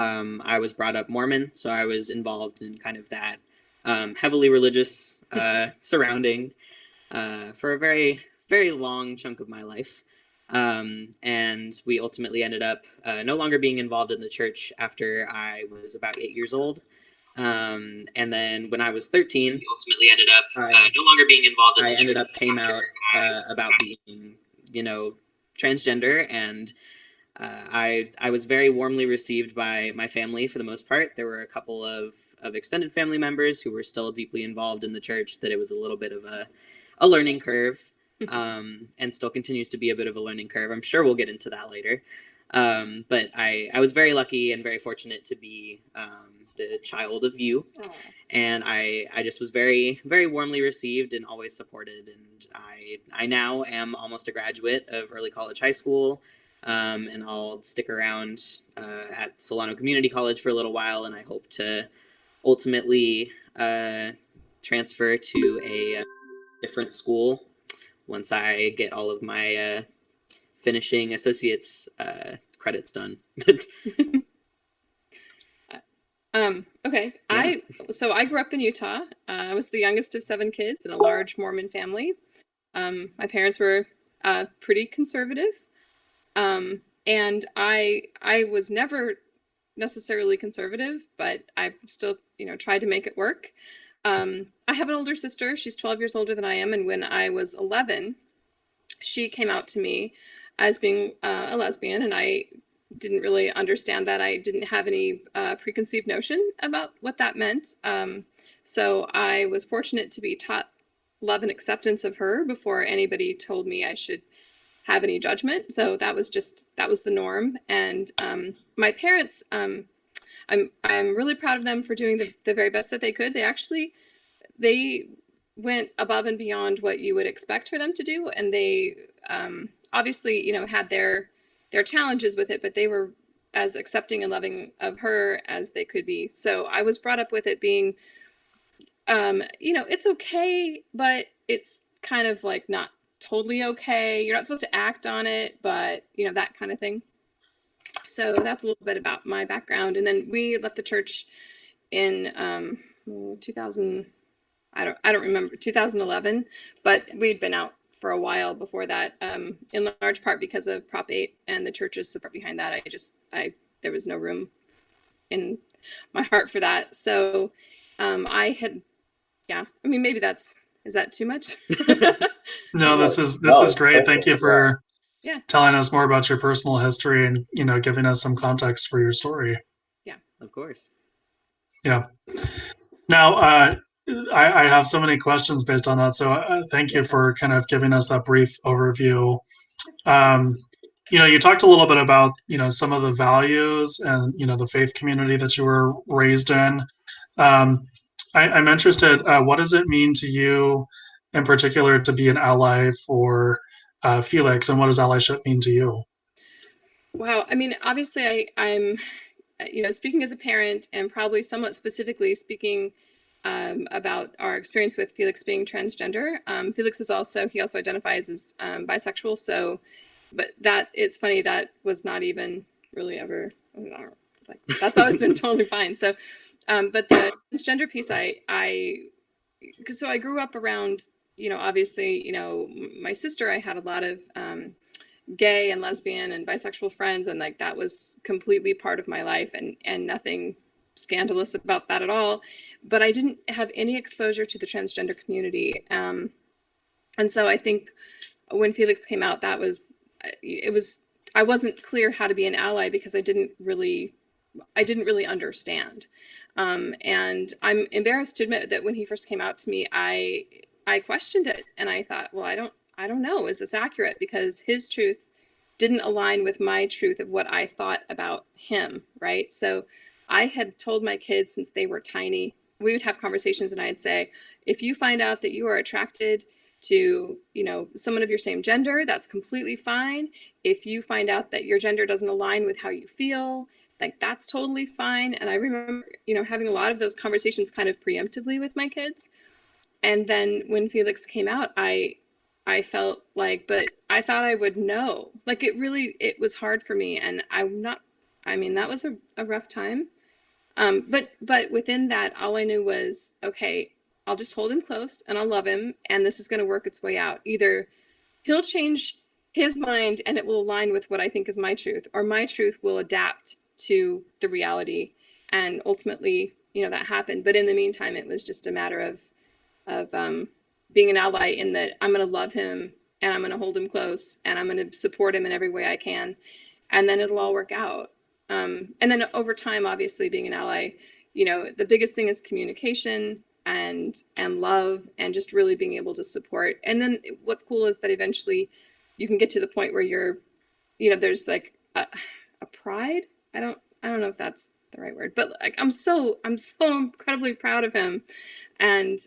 I was brought up Mormon, so I was involved in kind of that heavily religious surrounding for a very, very long chunk of my life. And we ultimately ended up no longer being involved in the church after I was about 8 years old. And then when I was 13, we ultimately ended up no longer being involved in the church. I ended up came out about being, you know, transgender, and I was very warmly received by my family for the most part. There were a couple of extended family members who were still deeply involved in the church, that it was a little bit of a learning curve, and still continues to be a bit of a learning curve. I'm sure we'll get into that later. But I was very lucky and very fortunate to be the child of you. Aww. And I just was very, very warmly received and always supported. And I now am almost a graduate of early college high school. And I'll stick around at Solano Community College for a little while, and I hope to ultimately transfer to a different school once I get all of my finishing associate's credits done. Okay. Yeah. I grew up in Utah. I was the youngest of 7 kids in a large Mormon family. My parents were pretty conservative. And I was never necessarily conservative, but I still, tried to make it work. I have an older sister. She's 12 years older than I am. And when I was 11, she came out to me as being a lesbian, and I didn't really understand that. I didn't have any preconceived notion about what that meant. So I was fortunate to be taught love and acceptance of her before anybody told me I should have any judgment. So that was the norm. And my parents, I'm really proud of them for doing the very best that they could. They went above and beyond what you would expect for them to do. And they obviously, had their challenges with it, but they were as accepting and loving of her as they could be. So I was brought up with it being, it's okay, but it's kind of like not totally okay. You're not supposed to act on it, but that kind of thing. So that's a little bit about my background. And then we left the church in 2000. I don't remember, 2011, but we'd been out for a while before that, in large part because of Prop 8 and the church's support behind that. There was no room in my heart for that. So maybe is that too much? No, this is great. Thank you for telling us more about your personal history and, giving us some context for your story. Yeah, of course. Yeah. Now, I have so many questions based on that. So thank you for kind of giving us that brief overview. You talked a little bit about, some of the values and, the faith community that you were raised in. I'm interested, what does it mean to you in particular to be an ally for Felix, and what does allyship mean to you? Wow. I mean, obviously I'm, speaking as a parent, and probably somewhat specifically speaking about our experience with Felix being transgender. Felix he also identifies as bisexual. So, but it's funny, that was not even really ever, that's always been totally fine. So, but the transgender piece, so I grew up around, obviously, my sister, I had a lot of gay and lesbian and bisexual friends, and that was completely part of my life, and nothing scandalous about that at all. But I didn't have any exposure to the transgender community. And so I think when Felix came out, I wasn't clear how to be an ally because I didn't really understand. And I'm embarrassed to admit that when he first came out to me, I questioned it, and I thought, well, I don't know, is this accurate? Because his truth didn't align with my truth of what I thought about him, right? So I had told my kids since they were tiny, we would have conversations, and I'd say, if you find out that you are attracted to, someone of your same gender, that's completely fine. If you find out that your gender doesn't align with how you feel, that's totally fine. And I remember, having a lot of those conversations kind of preemptively with my kids. And then when Felix came out, I felt but I thought I would know. It was hard for me, and I'm not I mean, that was a rough time. But within that, all I knew was, okay, I'll just hold him close and I'll love him, and this is going to work its way out. Either he'll change his mind and it will align with what I think is my truth, or my truth will adapt to the reality. And ultimately, that happened. But in the meantime, it was just a matter of being an ally, in that I'm going to love him and I'm going to hold him close and I'm going to support him in every way I can. And then it'll all work out. And then over time, obviously being an ally, the biggest thing is communication and love, and just really being able to support. And then what's cool is that eventually you can get to the point where you're, there's like a pride. I don't know if that's the right word, but like, I'm so incredibly proud of him. And,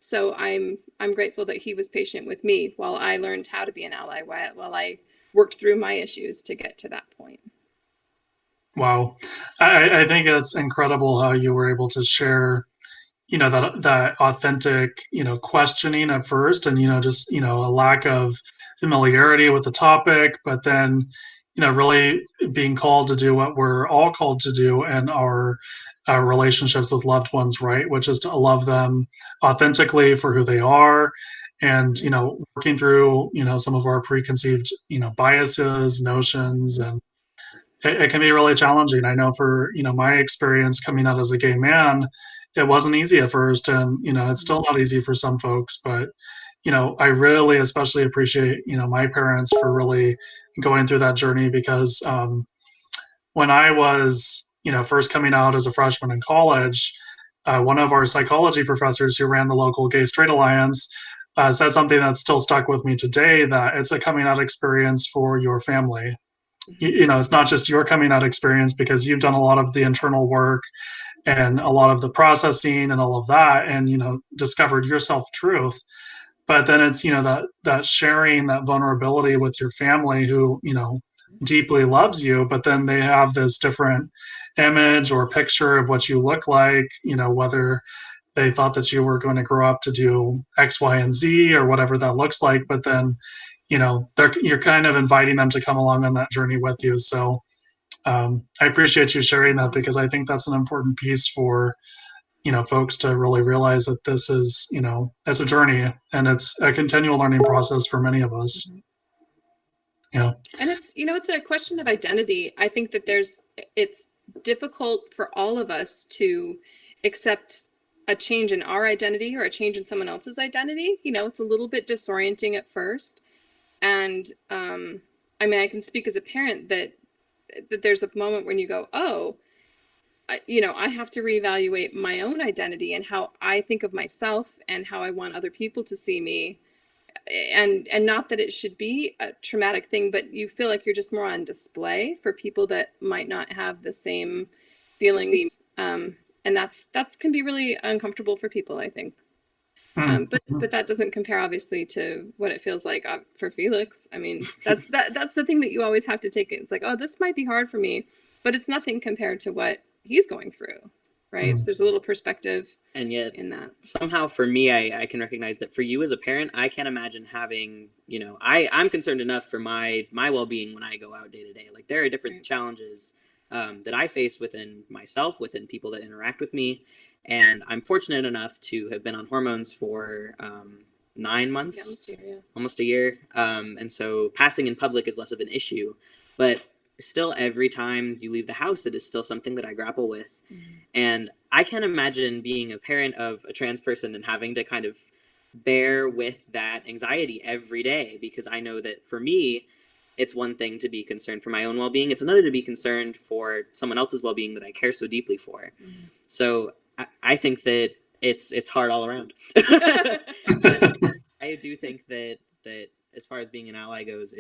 so I'm grateful that he was patient with me while I learned how to be an ally, while I worked through my issues to get to that point. Wow. I think it's incredible how you were able to share, that authentic, questioning at first, and, just, a lack of familiarity with the topic, but then, really being called to do what we're all called to do in our relationships with loved ones, right? Which is to love them authentically for who they are. And, working through, some of our preconceived, biases, notions, and it can be really challenging. I know for, my experience coming out as a gay man, it wasn't easy at first, and, it's still not easy for some folks, but, I really especially appreciate, my parents for really going through that journey, because when I was, first coming out as a freshman in college, one of our psychology professors who ran the local Gay Straight Alliance said something that's still stuck with me today, that it's a coming out experience for your family. It's not just your coming out experience, because you've done a lot of the internal work and a lot of the processing and all of that, and discovered your self truth. But then it's, that sharing, that vulnerability with your family, who deeply loves you, but then they have this different image or picture of what you look like, whether they thought that you were going to grow up to do X, Y, and Z, or whatever that looks like. But then, you're kind of inviting them to come along on that journey with you. So I appreciate you sharing that, because I think that's an important piece for, folks to really realize that this is, it's a journey, and it's a continual learning process for many of us. And it's a question of identity. I think that it's difficult for all of us to accept a change in our identity or a change in someone else's identity. It's a little bit disorienting at first. And I mean, I can speak as a parent that there's a moment when you go, oh, I have to reevaluate my own identity and how I think of myself and how I want other people to see me. And not that it should be a traumatic thing, but you feel like you're just more on display for people that might not have the same feelings. And that's can be really uncomfortable for people, I think. But that doesn't compare, obviously, to what it feels like for Felix. I mean, that's the thing that you always have to take. It's like, oh, this might be hard for me, but it's nothing compared to what he's going through, right? So there's a little perspective, and yet in that. Somehow for me, I can recognize that for you as a parent, I can't imagine having, I'm concerned enough for my well-being when I go out day to day. Like, there are different challenges that I face within myself, within people that interact with me. And I'm fortunate enough to have been on hormones for 9 months, almost a year. And so passing in public is less of an issue. But still, every time you leave the house, it is still something that I grapple with. And I can't imagine being a parent of a trans person and having to kind of bear with that anxiety every day, because I know that for me, it's one thing to be concerned for my own well-being. It's another to be concerned for someone else's well-being that I care so deeply for. So I think that it's hard all around. I do think that as far as being an ally goes,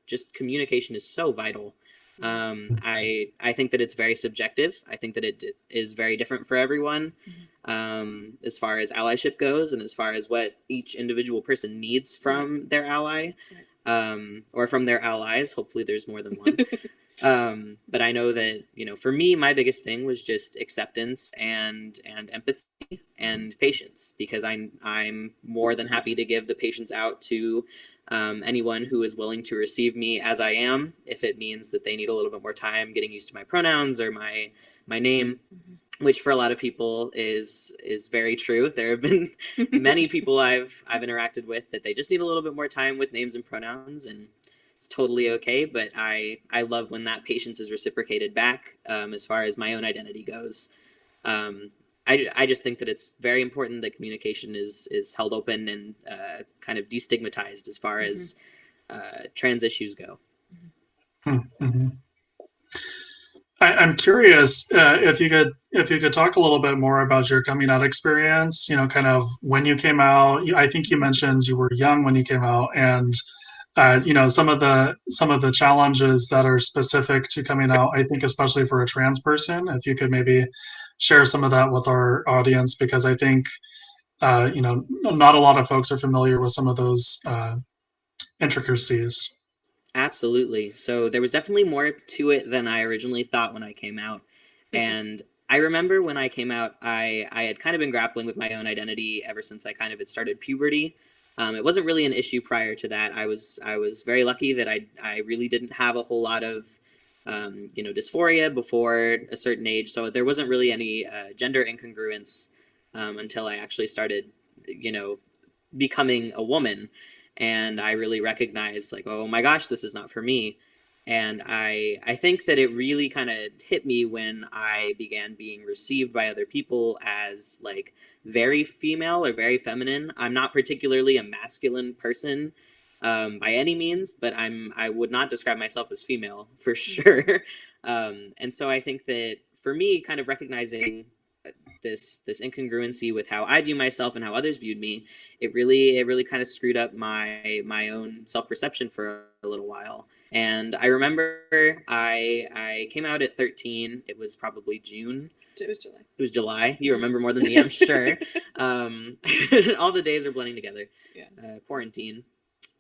just communication is so vital. I think that it's very subjective. I think that it is very different for everyone, as far as allyship goes, and as far as what each individual person needs from their ally, or from their allies. Hopefully there's more than one. But I know that, for me, my biggest thing was just acceptance and empathy and patience, because I'm more than happy to give the patience out to anyone who is willing to receive me as I am, if it means that they need a little bit more time getting used to my pronouns or my name, which for a lot of people is very true. There have been many people I've interacted with that they just need a little bit more time with names and pronouns, and it's totally okay. But I love when that patience is reciprocated back, as far as my own identity goes. I just think that it's very important that communication is held open and kind of destigmatized as far as trans issues go. Mm-hmm. I'm curious if you could talk a little bit more about your coming out experience. You know, kind of when you came out. I think you mentioned you were young when you came out, and you know, some of the challenges that are specific to coming out. I think especially for a trans person, if you could maybe share some of that with our audience, because I think you know, not a lot of folks are familiar with some of those intricacies. Absolutely. So there was definitely more to it than I originally thought when I came out. And I remember when I came out, I had kind of been grappling with my own identity ever since I kind of had started puberty. It wasn't really an issue prior to that. I was very lucky that I really didn't have a whole lot of you know, dysphoria before a certain age. So there wasn't really any gender incongruence until I actually started, you know, becoming a woman. And I really recognized, like, oh my gosh, this is not for me. And I think that it really kind of hit me when I began being received by other people as like very female or very feminine. I'm not particularly a masculine person by any means, but I would not describe myself as female for sure. And so I think that for me, kind of recognizing this incongruency with how I view myself and how others viewed me, it really kind of screwed up my own self-perception for a little while. And I remember I came out at 13. It was probably June. It was July. It was July. You remember more than me, I'm sure. All the days are blending together. Yeah. Quarantine.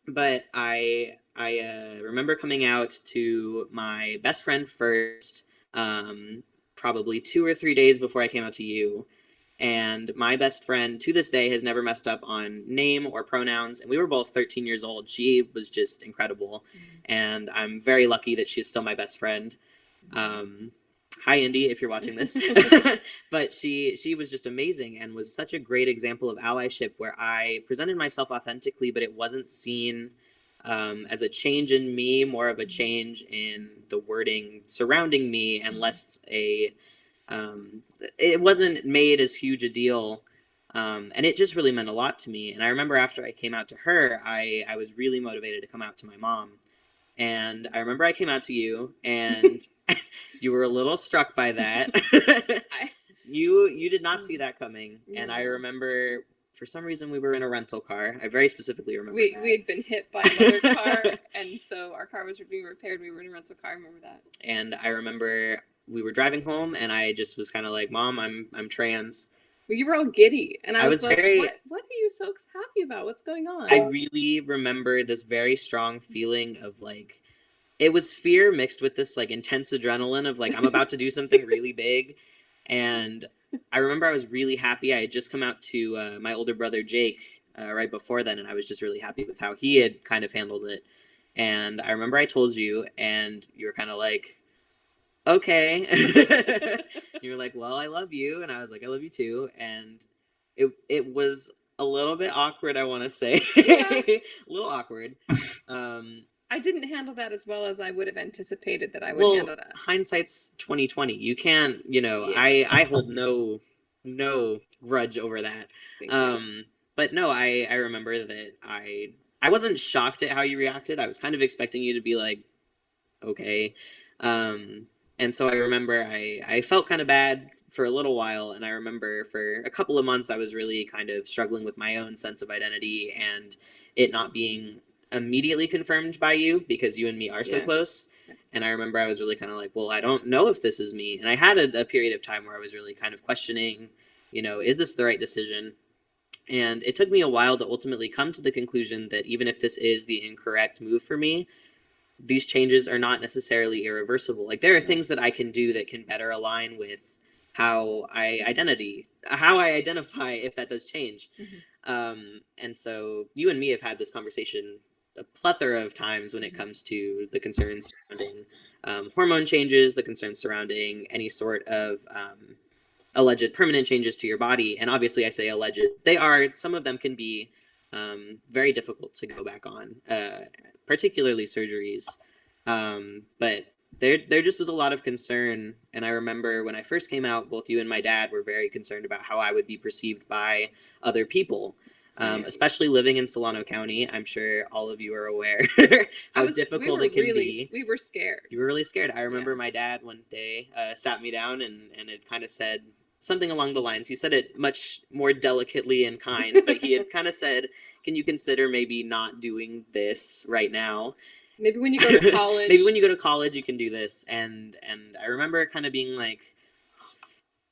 But I remember coming out to my best friend first, probably 2 or 3 days before I came out to you. And my best friend to this day has never messed up on name or pronouns. And we were both 13 years old. She was just incredible. And I'm very lucky that she's still my best friend. Hi, Indy, if you're watching this. But she was just amazing and was such a great example of allyship, where I presented myself authentically, but it wasn't seen as a change in me, more of a change in the wording surrounding me, and less it wasn't made as huge a deal. And it just really meant a lot to me. And I remember after I came out to her, I was really motivated to come out to my mom. And I remember I came out to you, and you were a little struck by that. You did not see that coming. No. And I remember, for some reason, we were in a rental car. I very specifically remember that. We had been hit by another car, and so our car was being repaired. We were in a rental car. I remember that. And I remember we were driving home, and I just was kind of like, Mom, I'm trans. Well, you were all giddy, and I was like, very, what are you so happy about? What's going on? I really remember this very strong feeling of like, it was fear mixed with this like intense adrenaline of like, I'm about to do something really big. And I remember I was really happy. I had just come out to my older brother, Jake, right before then. And I was just really happy with how he had kind of handled it. And I remember I told you, and you were kind of like, okay. You were like, well, I love you. And I was like, I love you too. And it was a little bit awkward, I want to say. Yeah. A little awkward. I didn't handle that as well as I would have anticipated that I would handle that. Hindsight's 2020. You can't, you know, yeah. I hold no grudge over that. But no, I remember that I wasn't shocked at how you reacted. I was kind of expecting you to be like, okay. And so I remember I felt kind of bad for a little while. And I remember for a couple of months, I was really kind of struggling with my own sense of identity and it not being immediately confirmed by you, because you and me are so close. And I remember I was really kind of like, well, I don't know if this is me. And I had a period of time where I was really kind of questioning, you know, is this the right decision? And it took me a while to ultimately come to the conclusion that even if this is the incorrect move for me, these changes are not necessarily irreversible. Like, there are things that I can do that can better align with how I identify if that does change. And so you and me have had this conversation a plethora of times when it comes to the concerns surrounding hormone changes, the concerns surrounding any sort of alleged permanent changes to your body. And obviously I say alleged, some of them can be very difficult to go back on, particularly surgeries. But there just was a lot of concern. And I remember when I first came out, both you and my dad were very concerned about how I would be perceived by other people. Especially living in Solano County, I'm sure all of you are aware how difficult it can be. We were scared. You were really scared. I remember my dad one day sat me down and it kind of said something along the lines. He said it much more delicately and kind, but he had kind of said, "Can you consider maybe not doing this right now? Maybe when you go to college. Maybe when you go to college, you can do this." And I remember kind of being like,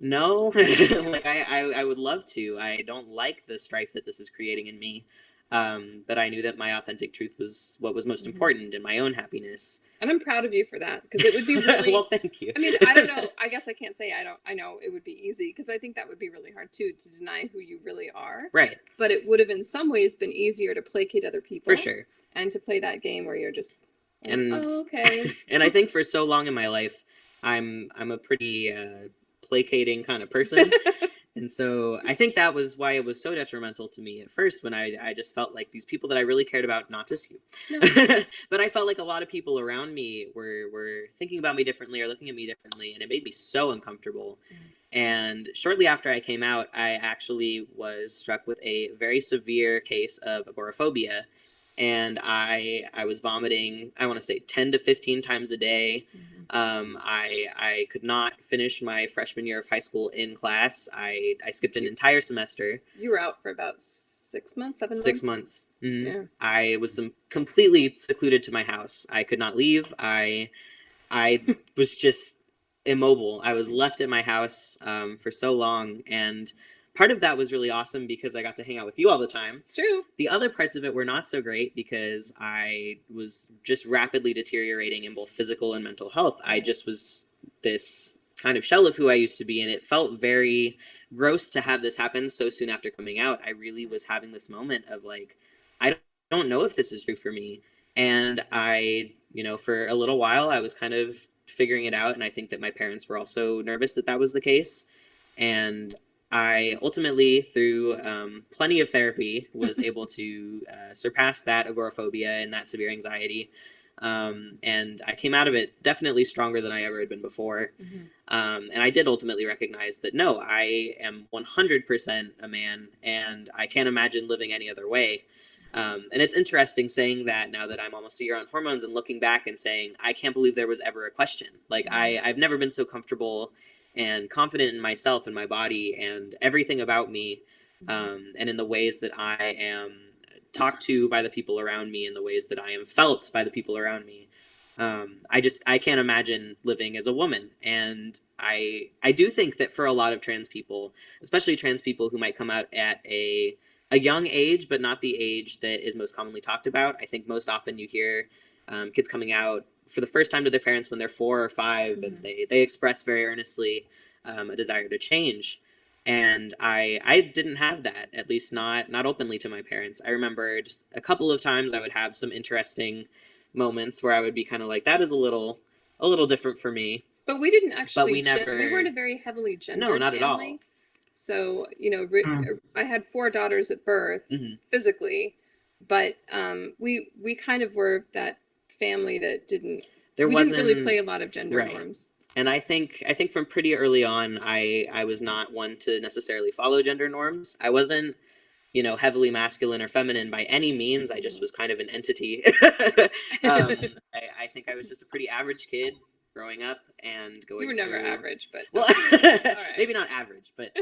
no, like I would love to. I don't like the strife that this is creating in me. But I knew that my authentic truth was what was most important in my own happiness. And I'm proud of you for that, because it would be really well, thank you. I mean, I don't know. I guess I can't say I know it would be easy, because I think that would be really hard too, to deny who you really are. Right. But it would have in some ways been easier to placate other people. For sure. And to play that game where you're just like, and oh, okay. And I think for so long in my life, I'm a pretty placating kind of person. And so I think that was why it was so detrimental to me at first, when I just felt like these people that I really cared about, not just you, no. But I felt like a lot of people around me were thinking about me differently or looking at me differently, and it made me so uncomfortable. And shortly after I came out, I actually was struck with a very severe case of agoraphobia. And I was vomiting, I want to say 10 to 15 times a day. I could not finish my freshman year of high school in class. I skipped an entire semester. You were out for about 6 months, 7 months? 6 months. Mm-hmm. Yeah. I was completely secluded to my house. I could not leave. I was just immobile. I was left at my house for so long. And part of that was really awesome because I got to hang out with you all the time. It's true. The other parts of it were not so great because I was just rapidly deteriorating in both physical and mental health. I just was this kind of shell of who I used to be, and it felt very gross to have this happen so soon after coming out. I really was having this moment of like, I don't know if this is true for me. And I, for a little while, I was kind of figuring it out, and I think that my parents were also nervous that that was the case. And I ultimately, through plenty of therapy, was able to surpass that agoraphobia and that severe anxiety. And I came out of it definitely stronger than I ever had been before. And I did ultimately recognize that, no, I am 100% a man, and I can't imagine living any other way. And it's interesting saying that now that I'm almost a year on hormones and looking back and saying, I can't believe there was ever a question. Like, I've never been so comfortable and confident in myself and my body and everything about me, and in the ways that I am talked to by the people around me, in the ways that I am felt by the people around me. I can't imagine living as a woman. And I do think that for a lot of trans people, especially trans people who might come out at a young age, but not the age that is most commonly talked about, I think most often you hear kids coming out for the first time to their parents when they're 4 or 5, and they express very earnestly a desire to change. And I didn't have that, at least not openly to my parents. I remembered a couple of times I would have some interesting moments where I would be kind of like, that is a little different for me. But we didn't actually, we weren't a very heavily gendered No, not family. At all. So, I had 4 daughters at birth, physically, but we kind of were that family that didn't really play a lot of gender norms. And I think from pretty early on, I was not one to necessarily follow gender norms. I wasn't, heavily masculine or feminine by any means. I just was kind of an entity. I think I was just a pretty average kid growing up and going. You were never average, but well, right. Maybe not average, but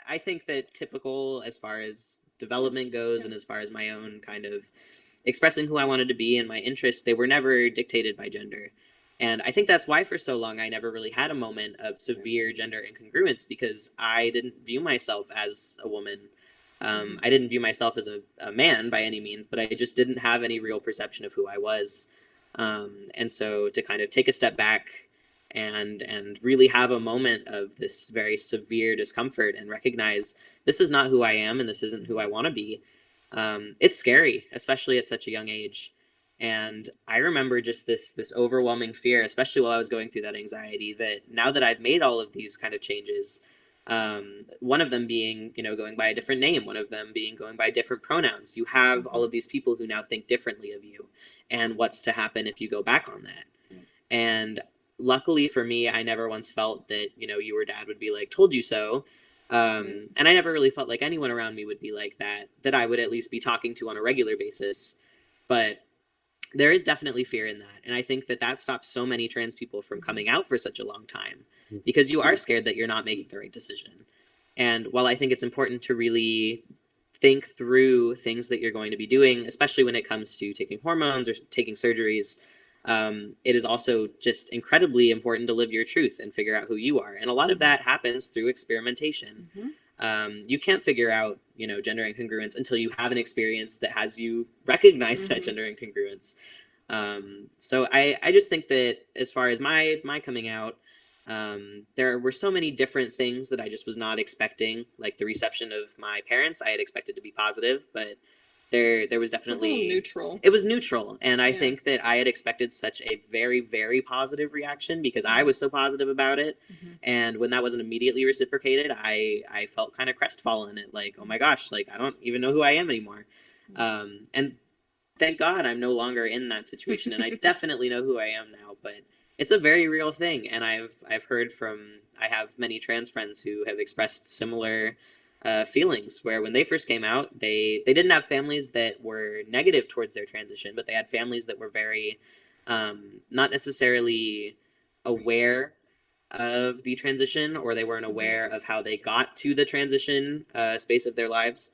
I think that typical as far as development goes, and as far as my own kind of expressing who I wanted to be and my interests, they were never dictated by gender. And I think that's why for so long I never really had a moment of severe gender incongruence, because I didn't view myself as a woman. I didn't view myself as a man by any means, but I just didn't have any real perception of who I was. And so to kind of take a step back and really have a moment of this very severe discomfort and recognize this is not who I am and this isn't who I want to be. it's scary, especially at such a young age. And I remember just this overwhelming fear, especially while I was going through that anxiety, that now that I've made all of these kind of changes, one of them being, going by a different name, one of them being going by different pronouns, you have all of these people who now think differently of you, and what's to happen if you go back on that. And luckily for me, I never once felt that, you or dad would be like, told you so. And I never really felt like anyone around me would be like that I would at least be talking to on a regular basis. But there is definitely fear in that. And I think that stops so many trans people from coming out for such a long time, because you are scared that you're not making the right decision. And while I think it's important to really think through things that you're going to be doing, especially when it comes to taking hormones or taking surgeries, it is also just incredibly important to live your truth and figure out who you are. And a lot of that happens through experimentation. You can't figure out, gender incongruence until you have an experience that has you recognize that gender incongruence. So I just think that as far as my coming out, there were so many different things that I just was not expecting. Like the reception of my parents, I had expected to be positive, but there was definitely neutral. It was neutral, and I think that I had expected such a very, very positive reaction because I was so positive about it. And when that wasn't immediately reciprocated, I felt kind of crestfallen at like, oh my gosh, like I don't even know who I am anymore. And thank God I'm no longer in that situation, and I definitely know who I am now. But it's a very real thing, and I've heard I have many trans friends who have expressed similar feelings, where when they first came out, they didn't have families that were negative towards their transition, but they had families that were very not necessarily aware of the transition, or they weren't aware of how they got to the transition space of their lives.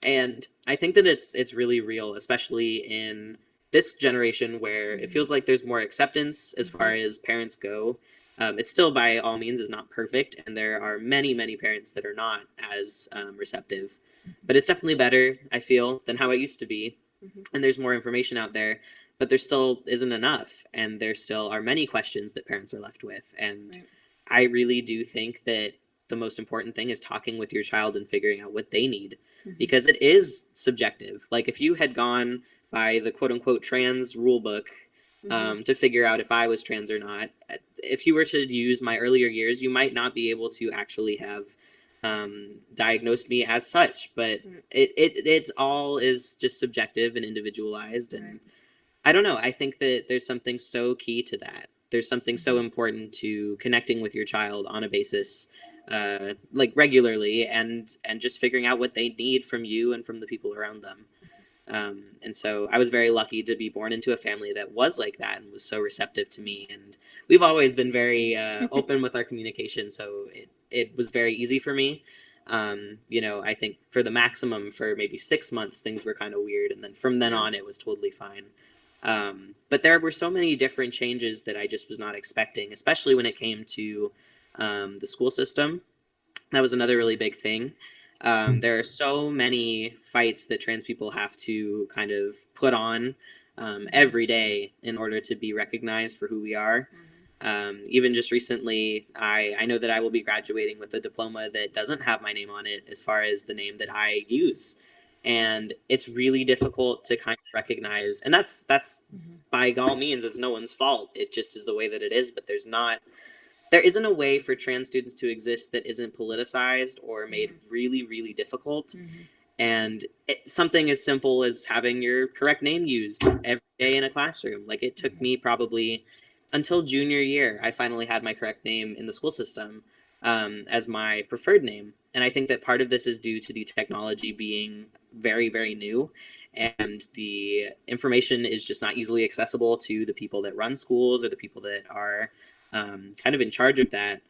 And I think that it's really real, especially in this generation where it feels like there's more acceptance as far as parents go. It still, by all means, is not perfect, and there are many, many parents that are not as receptive. But it's definitely better, I feel, than how it used to be. And there's more information out there, but there still isn't enough, and there still are many questions that parents are left with. And I really do think that the most important thing is talking with your child and figuring out what they need, because it is subjective. Like if you had gone by the quote-unquote trans rule book to figure out if I was trans or not, if you were to use my earlier years, you might not be able to actually have diagnosed me as such. But it all is just subjective and individualized. And I don't know, I think that there's something so key to that. There's something so important to connecting with your child on a basis like regularly, and just figuring out what they need from you and from the people around them. And so I was very lucky to be born into a family that was like that and was so receptive to me. And we've always been very open with our communication, so it was very easy for me. I think for the maximum, for maybe 6 months, things were kind of weird, and then from then on, it was totally fine. But there were so many different changes that I just was not expecting, especially when it came to the school system. That was another really big thing. There are so many fights that trans people have to kind of put on every day in order to be recognized for who we are. Even just recently, I know that I will be graduating with a diploma that doesn't have my name on it as far as the name that I use. And it's really difficult to kind of recognize. And that's by all means, it's no one's fault. It just is the way that it is. But there isn't a way for trans students to exist that isn't politicized or made really, really difficult. And something as simple as having your correct name used every day in a classroom. Like it took me probably until junior year, I finally had my correct name in the school system as my preferred name. And I think that part of this is due to the technology being very, very new. And the information is just not easily accessible to the people that run schools or the people that are kind of in charge of that.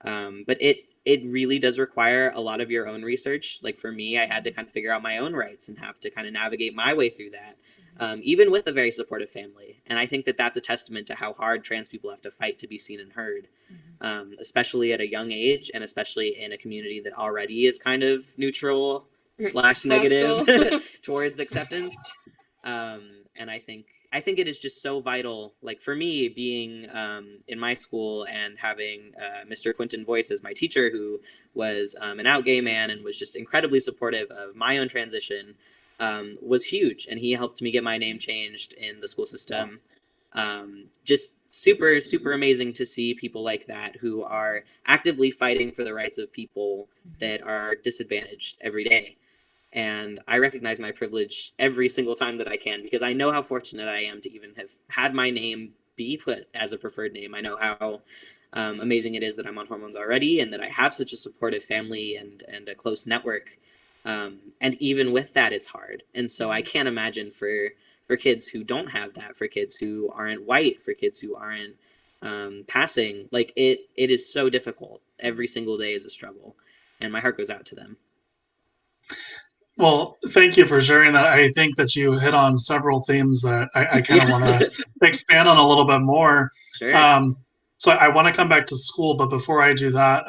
But it really does require a lot of your own research. Like for me, I had to kind of figure out my own rights and have to kind of navigate my way through that, even with a very supportive family. And I think that that's a testament to how hard trans people have to fight to be seen and heard, especially at a young age, and especially in a community that already is kind of neutral / negative towards acceptance. And I think it is just so vital. Like for me, being in my school and having Mr. Quinton Voice as my teacher, who was an out gay man and was just incredibly supportive of my own transition. was huge, and he helped me get my name changed in the school system. Just super, super amazing to see people like that who are actively fighting for the rights of people that are disadvantaged every day. And I recognize my privilege every single time that I can, because I know how fortunate I am to even have had my name be put as a preferred name. I know how amazing it is that I'm on hormones already, and that I have such a supportive family and a close network. And even with that, it's hard. And so I can't imagine for kids who don't have that, for kids who aren't white, for kids who aren't passing, like it is so difficult. Every single day is a struggle, and my heart goes out to them. Well, thank you for sharing that. I think that you hit on several themes that I kind of want to expand on a little bit more. Sure. So I want to come back to school, but before I do that,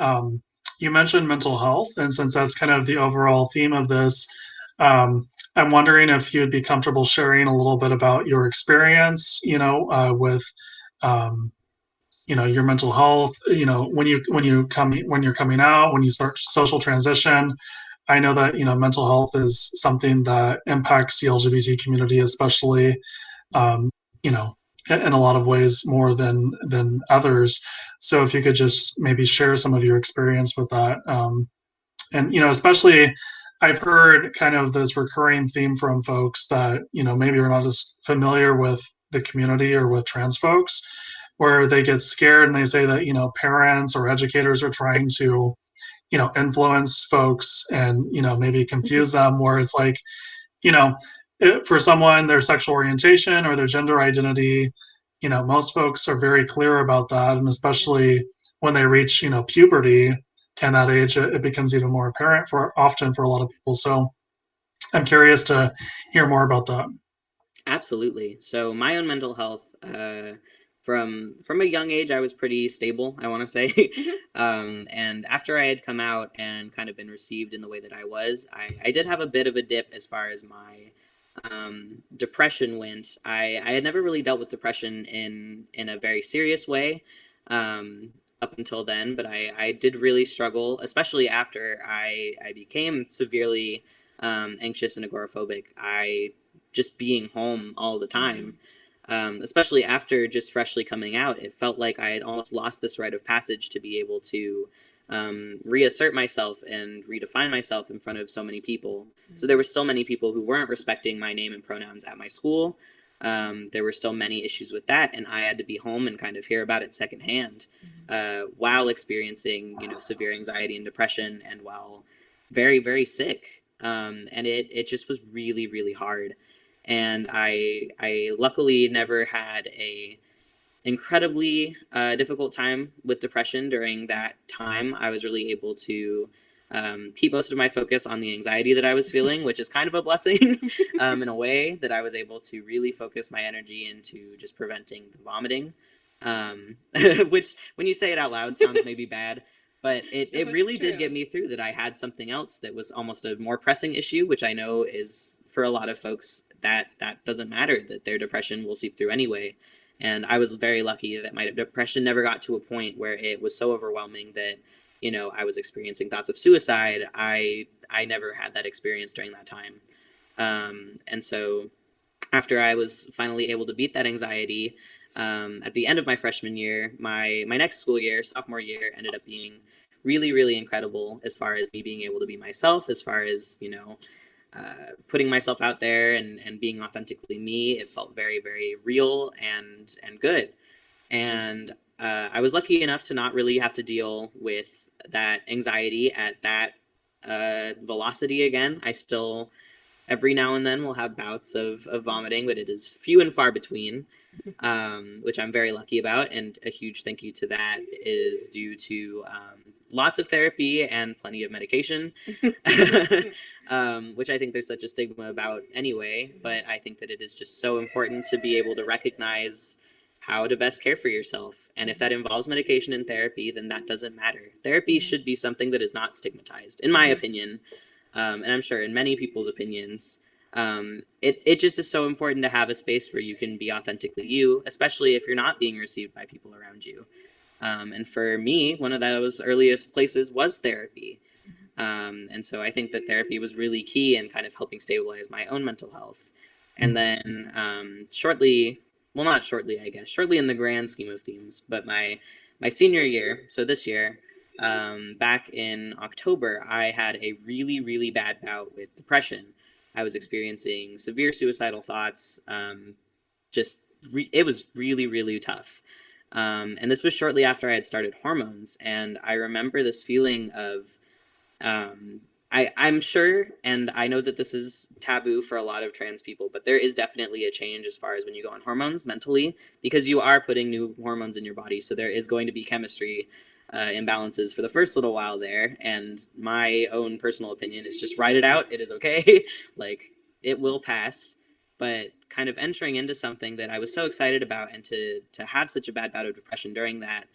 you mentioned mental health, and since that's kind of the overall theme of this, I'm wondering if you'd be comfortable sharing a little bit about your experience, with, your mental health, when you're coming out, when you start social transition. I know that mental health is something that impacts the LGBT community, especially, um, you know, in a lot of ways more than others. So if you could just maybe share some of your experience with that, and especially, I've heard kind of this recurring theme from folks that maybe are not as familiar with the community or with trans folks, where they get scared and they say that parents or educators are trying to influence folks and maybe confuse them, where it's like you know for someone, their sexual orientation or their gender identity, most folks are very clear about that, and especially when they reach puberty and that age, it becomes even more apparent for a lot of people. So I'm curious to hear more about that. Absolutely. So my own mental health, from a young age, I was pretty stable, I want to say. And after I had come out and kind of been received in the way that I was, I did have a bit of a dip as far as my depression went. I had never really dealt with depression in a very serious way up until then, but I did really struggle, especially after I became severely anxious and agoraphobic. I just being home all the time, especially after just freshly coming out, it felt like I had almost lost this rite of passage to be able to reassert myself and redefine myself in front of so many people. So there were so many people who weren't respecting my name and pronouns at my school. There were still many issues with that, and I had to be home and kind of hear about it secondhand, while experiencing severe anxiety and depression, and while very, very sick. And it just was really, really hard. And I luckily never had a incredibly difficult time with depression during that time. I was really able to keep most of my focus on the anxiety that I was feeling, which is kind of a blessing in a way, that I was able to really focus my energy into just preventing the vomiting, which when you say it out loud sounds maybe bad, but it really did get me through that. I had something else that was almost a more pressing issue, which I know is for a lot of folks that doesn't matter, that their depression will seep through anyway. And I was very lucky that my depression never got to a point where it was so overwhelming that I was experiencing thoughts of suicide. I never had that experience during that time. And so after I was finally able to beat that anxiety, at the end of my freshman year, my next school year, sophomore year, ended up being really, really incredible, as far as me being able to be myself, as far as putting myself out there and being authentically me. It felt very, very real and good. And I was lucky enough to not really have to deal with that anxiety at that velocity again. I still, every now and then, will have bouts of vomiting, but it is few and far between, which I'm very lucky about. And a huge thank you to that is due to lots of therapy and plenty of medication, which I think there's such a stigma about anyway. But I think that it is just so important to be able to recognize how to best care for yourself. And if that involves medication and therapy, then that doesn't matter. Therapy should be something that is not stigmatized, in my opinion, and I'm sure in many people's opinions. It just is so important to have a space where you can be authentically you, especially if you're not being received by people around you. And for me, one of those earliest places was therapy. And so I think that therapy was really key in kind of helping stabilize my own mental health. And then shortly, well, not shortly, I guess, shortly in the grand scheme of things, but my senior year, so this year, back in October, I had a really, really bad bout with depression. I was experiencing severe suicidal thoughts. It was really, really tough. And this was shortly after I had started hormones. And I remember this feeling of, I'm sure, and I know that this is taboo for a lot of trans people, but there is definitely a change as far as when you go on hormones mentally, because you are putting new hormones in your body. So there is going to be chemistry imbalances for the first little while there. And my own personal opinion is just ride it out. It is okay. Like, it will pass. But kind of entering into something that I was so excited about, and to have such a bad bout of depression during that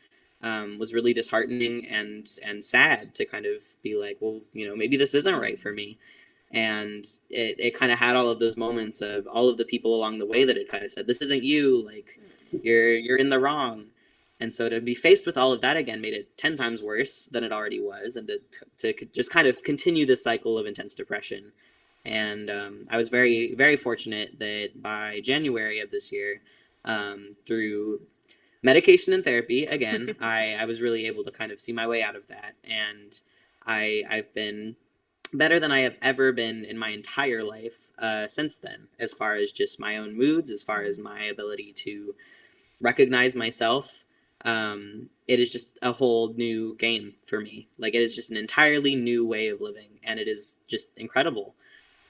was really disheartening and sad to kind of be like, well, maybe this isn't right for me. And it kind of had all of those moments of all of the people along the way that had kind of said, this isn't you, like, you're in the wrong. And so to be faced with all of that again made it 10 times worse than it already was, and to just kind of continue this cycle of intense depression. And I was very, very fortunate that by January of this year, through medication and therapy, again, I was really able to kind of see my way out of that. And I've been better than I have ever been in my entire life since then, as far as just my own moods, as far as my ability to recognize myself. It is just a whole new game for me. Like, it is just an entirely new way of living, and it is just incredible.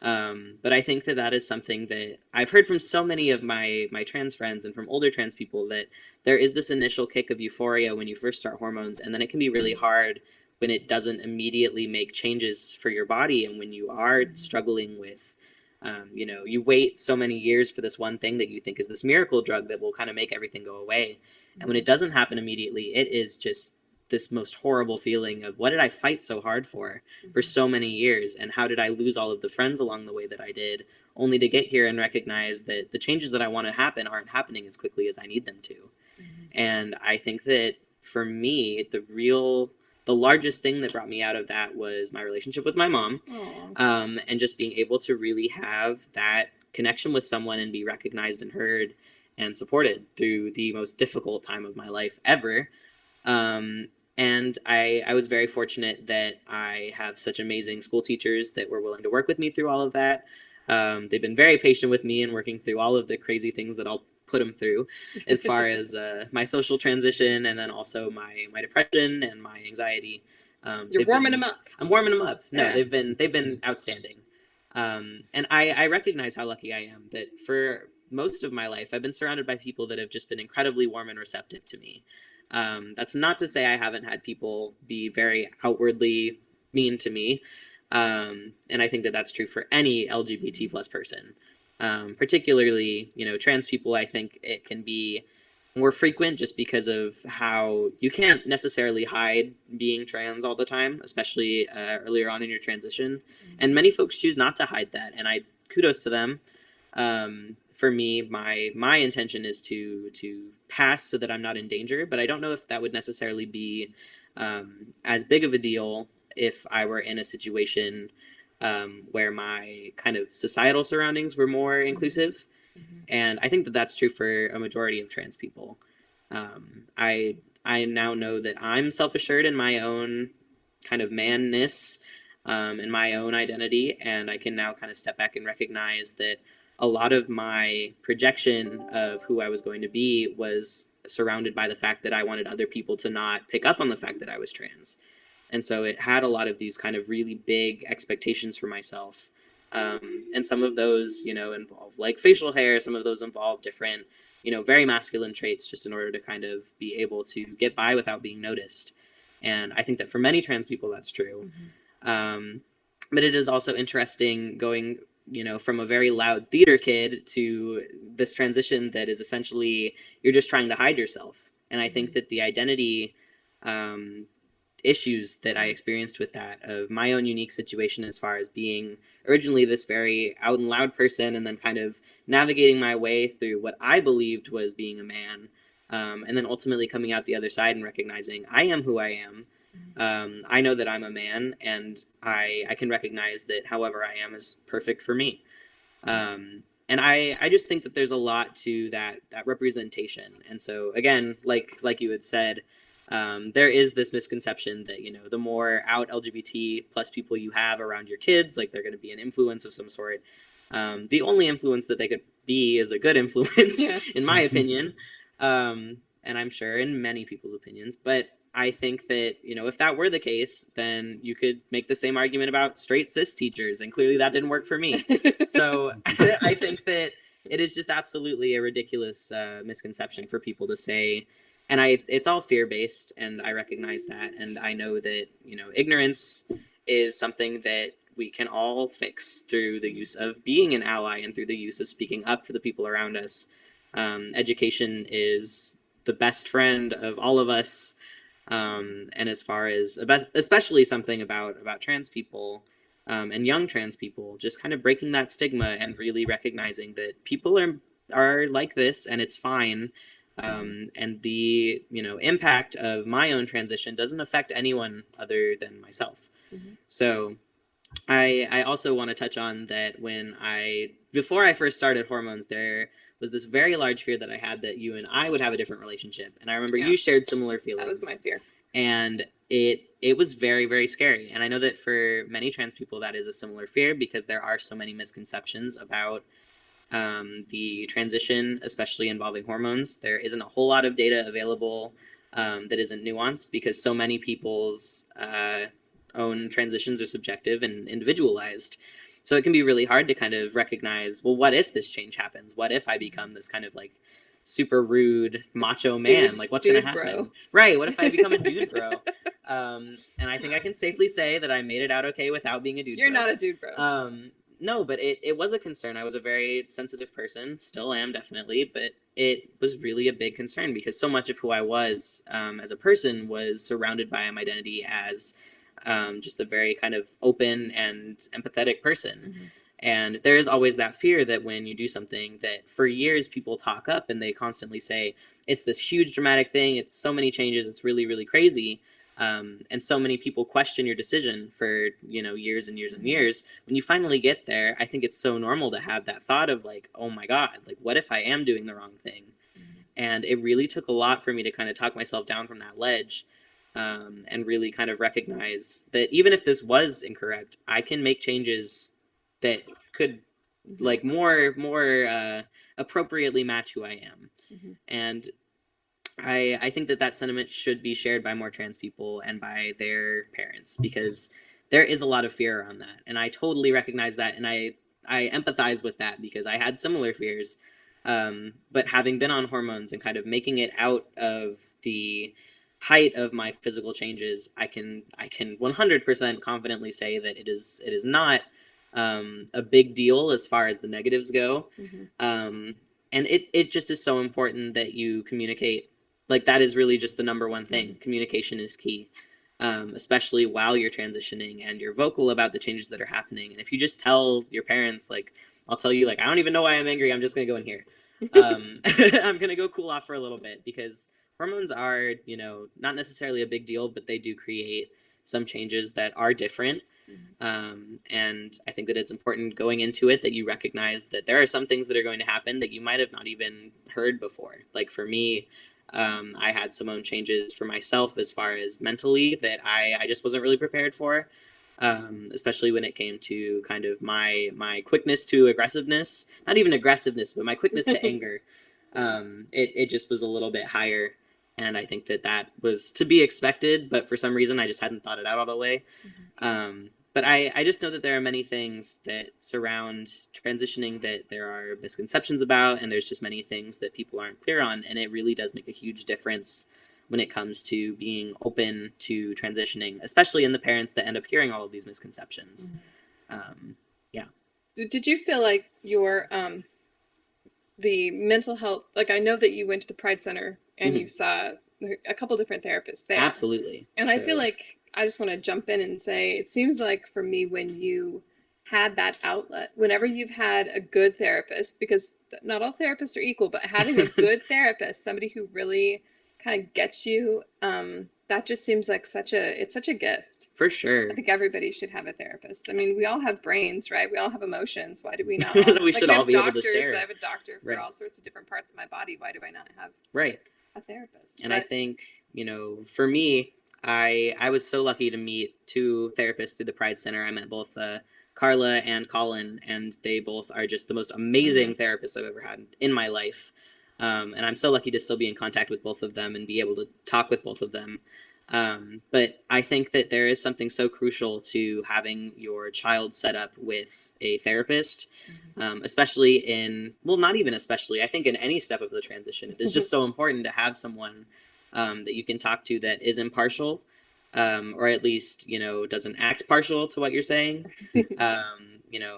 But I think that is something that I've heard from so many of my trans friends and from older trans people, that there is this initial kick of euphoria when you first start hormones, and then it can be really hard when it doesn't immediately make changes for your body, and when you are struggling with, you wait so many years for this one thing that you think is this miracle drug that will kind of make everything go away. And when it doesn't happen immediately, it is just this most horrible feeling of, what did I fight so hard for so many years? And how did I lose all of the friends along the way that I did, only to get here and recognize that the changes that I want to happen aren't happening as quickly as I need them to. And I think that for me, the largest thing that brought me out of that was my relationship with my mom. And just being able to really have that connection with someone and be recognized and heard and supported through the most difficult time of my life ever. And I was very fortunate that I have such amazing school teachers that were willing to work with me through all of that. They've been very patient with me in working through all of the crazy things that I'll put them through, as far as my social transition, and then also my depression and my anxiety. You're warming them up. I'm warming them up. No, Yeah. they've been outstanding. And I recognize how lucky I am that for most of my life, I've been surrounded by people that have just been incredibly warm and receptive to me. That's not to say I haven't had people be very outwardly mean to me. And I think that that's true for any LGBT plus person. Particularly, trans people, I think it can be more frequent just because of how you can't necessarily hide being trans all the time, especially earlier on in your transition. And many folks choose not to hide that, and I kudos to them. For me, my intention is to pass so that I'm not in danger, but I don't know if that would necessarily be as big of a deal if I were in a situation where my kind of societal surroundings were more inclusive. And I think that that's true for a majority of trans people. I now know that I'm self-assured in my own kind of manness and my own identity, and I can now kind of step back and recognize that a lot of my projection of who I was going to be was surrounded by the fact that I wanted other people to not pick up on the fact that I was trans. And so it had a lot of these kind of really big expectations for myself. And some of those, involve like facial hair. Some of those involve different, very masculine traits, just in order to kind of be able to get by without being noticed. And I think that for many trans people, that's true. But it is also interesting going, from a very loud theater kid to this transition that is essentially, you're just trying to hide yourself. And I think that the identity issues that I experienced with that, of my own unique situation as far as being originally this very out and loud person, and then kind of navigating my way through what I believed was being a man, and then ultimately coming out the other side and recognizing I am who I am, I know that I'm a man, and I can recognize that however I am is perfect for me. And I just think that there's a lot to that representation. And so again, like you had said, there is this misconception that, you know, the more out LGBT plus people you have around your kids, like they're going to be an influence of some sort. The only influence that they could be is a good influence, in my opinion, and I'm sure in many people's opinions. But I think that, you know, if that were the case, then you could make the same argument about straight cis teachers, and clearly that didn't work for me. So I think that it is just absolutely a ridiculous misconception for people to say, and it's all fear-based, and I recognize that, and I know that, you know, ignorance is something that we can all fix through the use of being an ally and through the use of speaking up for the people around us. Education is the best friend of all of us. And as far as especially something about trans people and young trans people, just kind of breaking that stigma and really recognizing that people are like this and it's fine. And the, you know, impact of my own transition doesn't affect anyone other than myself. So I also want to touch on that before I first started hormones, there was this very large fear that I had that you and I would have a different relationship. And I remember you shared similar feelings. That was my fear. And it was very, very scary. And I know that for many trans people, that is a similar fear because there are so many misconceptions about the transition, especially involving hormones. There isn't a whole lot of data available that isn't nuanced because so many people's own transitions are subjective and individualized. So it can be really hard to kind of recognize, well, what if this change happens? What if I become this kind of like super rude macho man? Like, what's going to happen? Bro. Right. What if I become a dude bro? And I think I can safely say that I made it out okay without being a dude You're bro. not a dude bro. No, but it was a concern. I was a very sensitive person, still am definitely, but it was really a big concern because so much of who I was as a person was surrounded by my identity as just a very kind of open and empathetic person. And there is always that fear that when you do something that for years people talk up and they constantly say, it's this huge dramatic thing, it's so many changes, it's really, really crazy. And so many people question your decision for, you know, years and years and years. When you finally get there, I think it's so normal to have that thought of like, oh my God, like what if I am doing the wrong thing? And it really took a lot for me to kind of talk myself down from that ledge. And really kind of recognize that even if this was incorrect, I can make changes that could like more appropriately match who I am. And I think that sentiment should be shared by more trans people and by their parents because there is a lot of fear around that. And I totally recognize that. And I empathize with that because I had similar fears. But having been on hormones and kind of making it out of the height of my physical changes, I can 100% confidently say that it is not a big deal as far as the negatives go. And it just is so important that you communicate. Like that is really just the number one thing. Communication is key, especially while you're transitioning and you're vocal about the changes that are happening. And if you just tell your parents, like, I'll tell you, like, I don't even know why I'm angry, I'm just gonna go in here. I'm gonna go cool off for a little bit because hormones are, you know, not necessarily a big deal, but they do create some changes that are different. And I think that it's important going into it that you recognize that there are some things that are going to happen that you might have not even heard before. Like for me, I had some own changes for myself as far as mentally that I just wasn't really prepared for, especially when it came to kind of my quickness to aggressiveness, not even aggressiveness, but my quickness to anger. It just was a little bit higher. And I think that was to be expected, but for some reason I just hadn't thought it out all the way. But I just know that there are many things that surround transitioning that there are misconceptions about, and there's just many things that people aren't clear on, and it really does make a huge difference when it comes to being open to transitioning, especially in the parents that end up hearing all of these misconceptions. Yeah. Did you feel like your the mental health, like I know that you went to the Pride Center and you saw a couple different therapists there. Absolutely. And I feel like I just want to jump in and say, it seems like for me, when you had that outlet, whenever you've had a good therapist, because not all therapists are equal, but having a good therapist, somebody who really kind of gets you, that just seems like such a gift. For sure. I think everybody should have a therapist. I mean, we all have brains, right? We all have emotions. Why do we not? We should all be able to share. I have a doctor for Right. all sorts of different parts of my body. Why do I not have Right. a therapist? And I think, for me, I was so lucky to meet two therapists through the Pride Center. I met both Carla and Colin, and they both are just the most amazing therapists I've ever had in my life. And I'm so lucky to still be in contact with both of them and be able to talk with both of them. But I think that there is something so crucial to having your child set up with a therapist, especially not even especially, I think in any step of the transition, it is just so important to have someone that you can talk to that is impartial, or at least, doesn't act partial to what you're saying.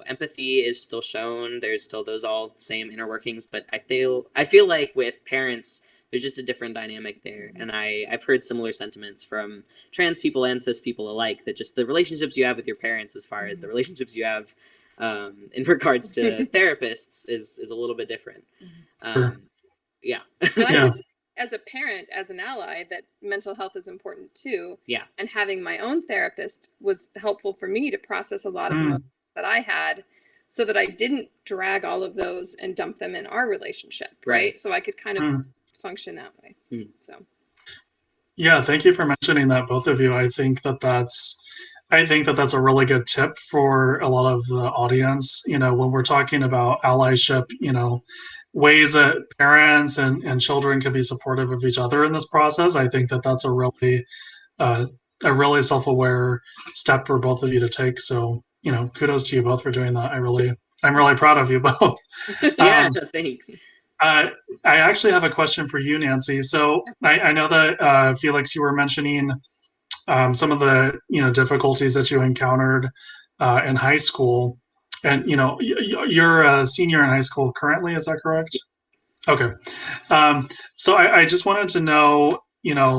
Empathy is still shown. There's still those all same inner workings, but I feel like with parents, there's just a different dynamic there. And I've heard similar sentiments from trans people and cis people alike, that just the relationships you have with your parents, as far as the relationships you have in regards to therapists, is a little bit different. Yeah. Well, as a parent, as an ally, that mental health is important too. Yeah. And having my own therapist was helpful for me to process a lot of emotions that I had, so that I didn't drag all of those and dump them in our relationship. Right. So I could kind of function that way. So. Yeah. Thank you for mentioning that, both of you. I think that's a really good tip for a lot of the audience. When we're talking about allyship, ways that parents and children can be supportive of each other in this process. I think that's a really self-aware step for both of you to take. So, kudos to you both for doing that. I'm really proud of you both. Yeah, thanks. I actually have a question for you, Nancy. So I know that Felix, you were mentioning some of the difficulties that you encountered in high school, and you're a senior in high school currently. Is that correct? Okay. So I just wanted to know,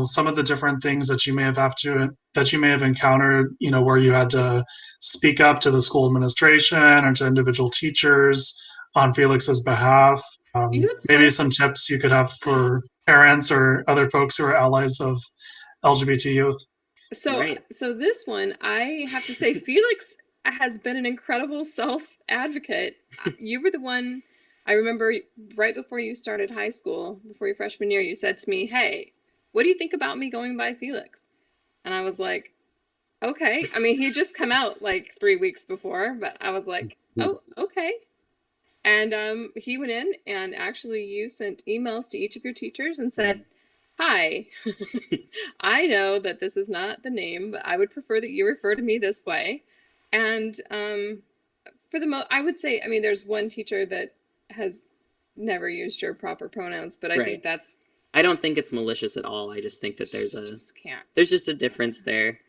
some of the different things that you may have encountered, where you had to speak up to the school administration or to individual teachers on Felix's behalf. Maybe some tips you could have for parents or other folks who are allies of LGBT youth. So this one, I have to say, Felix has been an incredible self-advocate. You were the one, I remember right before you started high school, before your freshman year, you said to me, "Hey, what do you think about me going by Felix?" And I was like, okay. I mean, he had just come out like 3 weeks before, but I was like, oh, okay. And he went in, and actually you sent emails to each of your teachers and said, "Hi, I know that this is not the name, but I would prefer that you refer to me this way." And I would say, I mean, there's one teacher that has never used your proper pronouns, but I think I don't think it's malicious at all. I just think that there's just a difference there.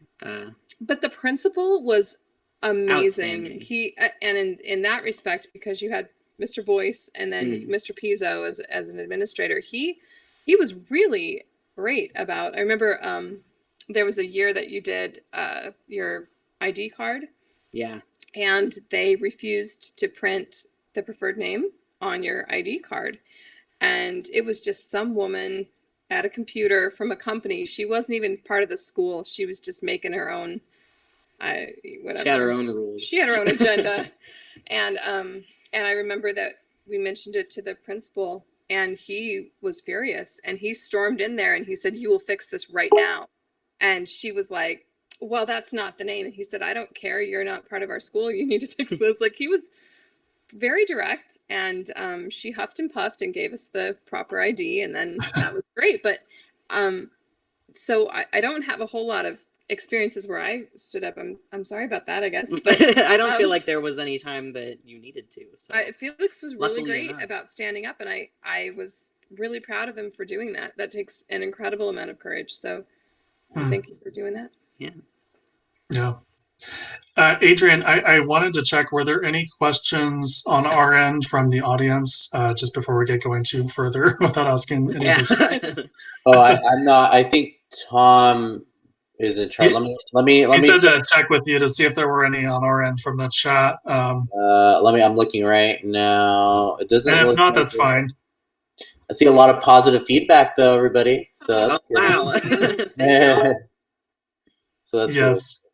But the principal was amazing. He and in that respect, because you had Mr. Boyce and then Mr. Pizzo as an administrator, he was really great about. I remember there was a year that you did your ID card. Yeah. And they refused to print the preferred name on your ID card. And it was just some woman at a computer from a company. She wasn't even part of the school. She was just making her own, whatever. She had her own rules. She had her own agenda. And I remember that we mentioned it to the principal, and he was furious. And he stormed in there and he said, "You will fix this right now." And she was like, "Well, that's not the name." And he said, "I don't care. You're not part of our school. You need to fix this." Like, he was very direct, and she huffed and puffed and gave us the proper ID, and then that was great. But so I don't have a whole lot of experiences where I stood up. I'm sorry about that, I guess. I don't feel like there was any time that you needed to. So Felix was really great about standing up, and I was really proud of him for doing that. That takes an incredible amount of courage. So thank you for doing that. Yeah. Adrian, I wanted to check, were there any questions on our end from the audience just before we get going too further without asking any questions? I'm not. I think Tom is in charge. Let me. He said to check with you to see if there were any on our end from the chat. I'm looking right now. It doesn't. And if not, that's fine. I see a lot of positive feedback though, everybody. So that's good. Wow. Thank Thank you. So that's Yes.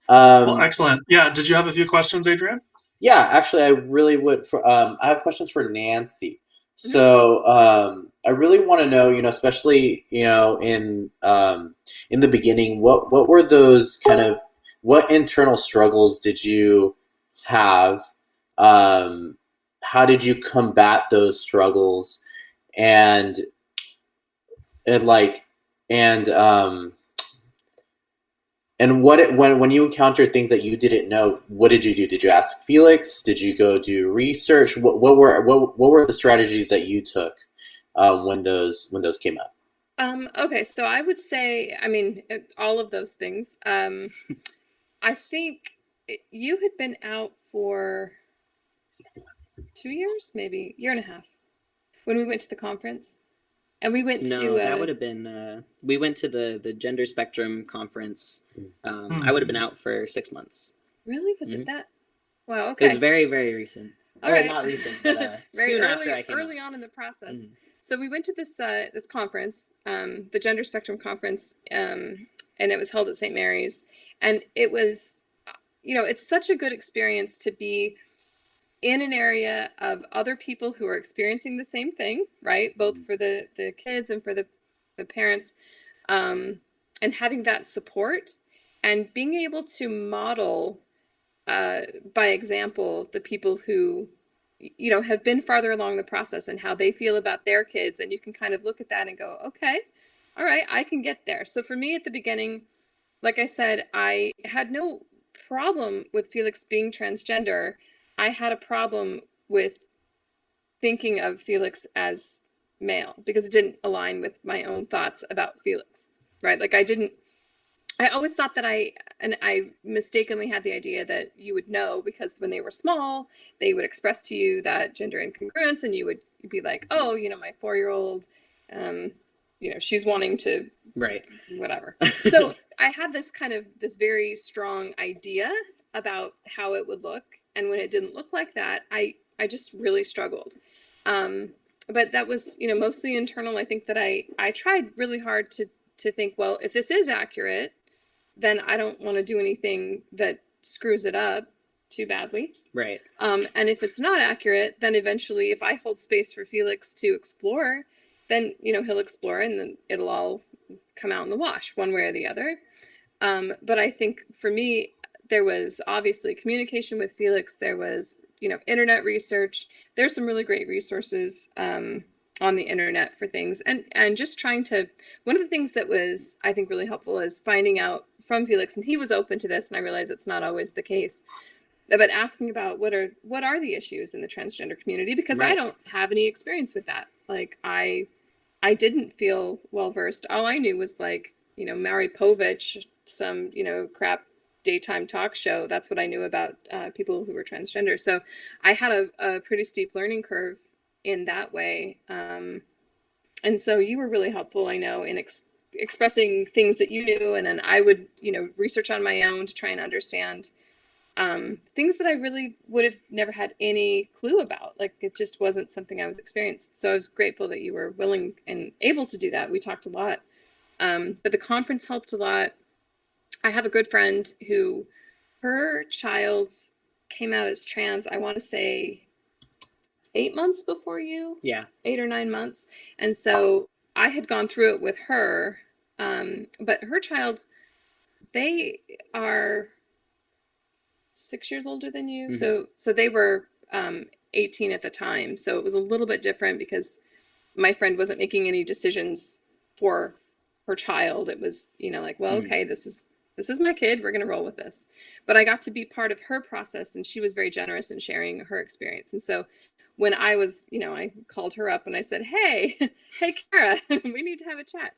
really, Well, excellent. Yeah. Did you have a few questions, Adrian? yeah, actually, I really would. I have questions for Nancy. So I really want to know, especially in the beginning, what were those what internal struggles did you have? How did you combat those struggles? And and like and And when you encountered things that you didn't know, what did you do? Did you ask Felix? Did you go do research? What were the strategies that you took when those came up? Okay, so I would say, I mean, all of those things. I think you had been out for 2 years, maybe year and a half, when we went to the conference, and we went No, to. that would have been. We went to the Gender Spectrum conference. Hmm. I would have been out for 6 months. Really? Was it that? Wow. It Okay. was very, very recent. All Or right. not recent, but Very soon early, after I came early out. on in the process. Mhm. So we went to this conference, the Gender Spectrum conference, and it was held at St. Mary's, and it was, it's such a good experience to be in an area of other people who are experiencing the same thing, right? Both for the kids and for the parents, and having that support and being able to model by example the people who have been farther along the process and how they feel about their kids, and you can kind of look at that and go, okay, all right, I can get there. So for me at the beginning, like I said, I had no problem with Felix being transgender. I had a problem with thinking of Felix as male because it didn't align with my own thoughts about Felix, right? Like I always thought that I mistakenly had the idea that you would know because when they were small, they would express to you that gender incongruence, and you'd be like, oh, my 4-year-old, she's wanting to, Right. whatever. So I had this very strong idea about how it would look, and when it didn't look like that, I just really struggled. But that was, mostly internal. I think that I tried really hard to think, well, if this is accurate, then I don't want to do anything that screws it up too badly. Right. And if it's not accurate, then eventually if I hold space for Felix to explore, then, he'll explore and then it'll all come out in the wash one way or the other. But I think for me, there was obviously communication with Felix. There was, internet research. There's some really great resources on the internet for things. And just trying to, one of the things that was, I think, really helpful is finding out from Felix, and he was open to this, and I realize it's not always the case, but asking about what are the issues in the transgender community, because Right. I don't have any experience with that. Like I didn't feel well versed. All I knew was Maury Povich, some crap daytime talk show. That's what I knew about people who were transgender. So I had a pretty steep learning curve in that way. And so you were really helpful, I know, in expressing things that you knew, and then I would research on my own to try and understand things that I really would have never had any clue about. Like it just wasn't something I was experienced. So I was grateful that you were willing and able to do that. We talked a lot, but the conference helped a lot. I have a good friend who, her child came out as trans, I want to say 8 months before you. Yeah. 8 or 9 months. And so I had gone through it with her, but her child, they are 6 years older than you. Mm-hmm. So they were 18 at the time. So it was a little bit different because my friend wasn't making any decisions for her child. It was, well, okay, this is my kid. We're going to roll with this. But I got to be part of her process, and she was very generous in sharing her experience. And so when I was, I called her up and I said, hey, Kara, we need to have a chat.